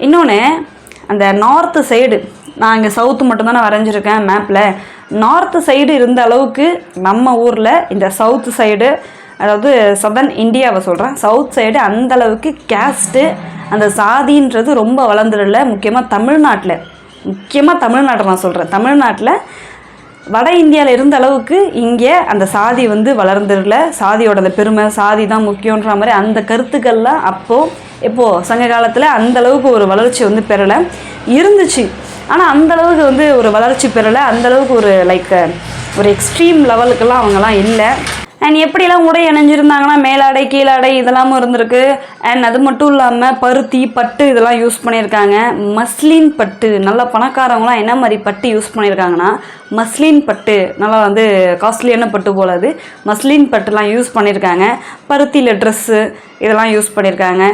இன்னொன்று, அந்த நார்த்து சைடு, நான் இங்கே சவுத்து மட்டும்தானே வரைஞ்சிருக்கேன் மேப்பில், நார்த்து சைடு இருந்த அளவுக்கு நம்ம ஊரில் இந்த சவுத்து சைடு, அதாவது சதர்ன் இந்தியாவை சொல்கிறேன், சவுத் சைடு அந்தளவுக்கு கேஸ்ட்டு அந்த சாதின்றது ரொம்ப வளர்ந்துடல. முக்கியமாக தமிழ்நாட்டை நான் சொல்கிறேன். தமிழ்நாட்டில் வட இந்தியாவில் இருந்த அளவுக்கு இங்கே அந்த சாதி வந்து வளர்ந்துடல. சாதியோட அந்த பெருமை, சாதி தான் முக்கியன்ற மாதிரி அந்த கருத்துக்கள்லாம் எப்போது சங்க காலத்தில் அந்தளவுக்கு ஒரு வளர்ச்சி வந்து பெறலை. இருந்துச்சு, ஆனால் அந்தளவுக்கு வந்து ஒரு வளர்ச்சி பெறலை. அந்தளவுக்கு ஒரு எக்ஸ்ட்ரீம் லெவலுக்கெல்லாம் அவங்கெல்லாம் இல்லை. அண்ட் எப்படிலாம் உடை அணிஞ்சிருந்தாங்கன்னா மேலாடை, கீழாடை இதெல்லாமும் இருந்திருக்கு. அண்ட் அது மட்டும் இல்லாமல் பருத்தி, பட்டு இதெல்லாம் யூஸ் பண்ணியிருக்காங்க. மஸ்லின் பட்டு, நல்லா பணக்காரவங்களாம் என்ன மாதிரி பட்டு யூஸ் பண்ணியிருக்காங்கன்னா, மஸ்லின் பட்டு, நல்லா வந்து காஸ்ட்லியான பட்டு போல் அது மஸ்லின் பட்டுலாம் யூஸ் பண்ணியிருக்காங்க. பருத்தியில் ட்ரெஸ்ஸு இதெல்லாம் யூஸ் பண்ணியிருக்காங்க.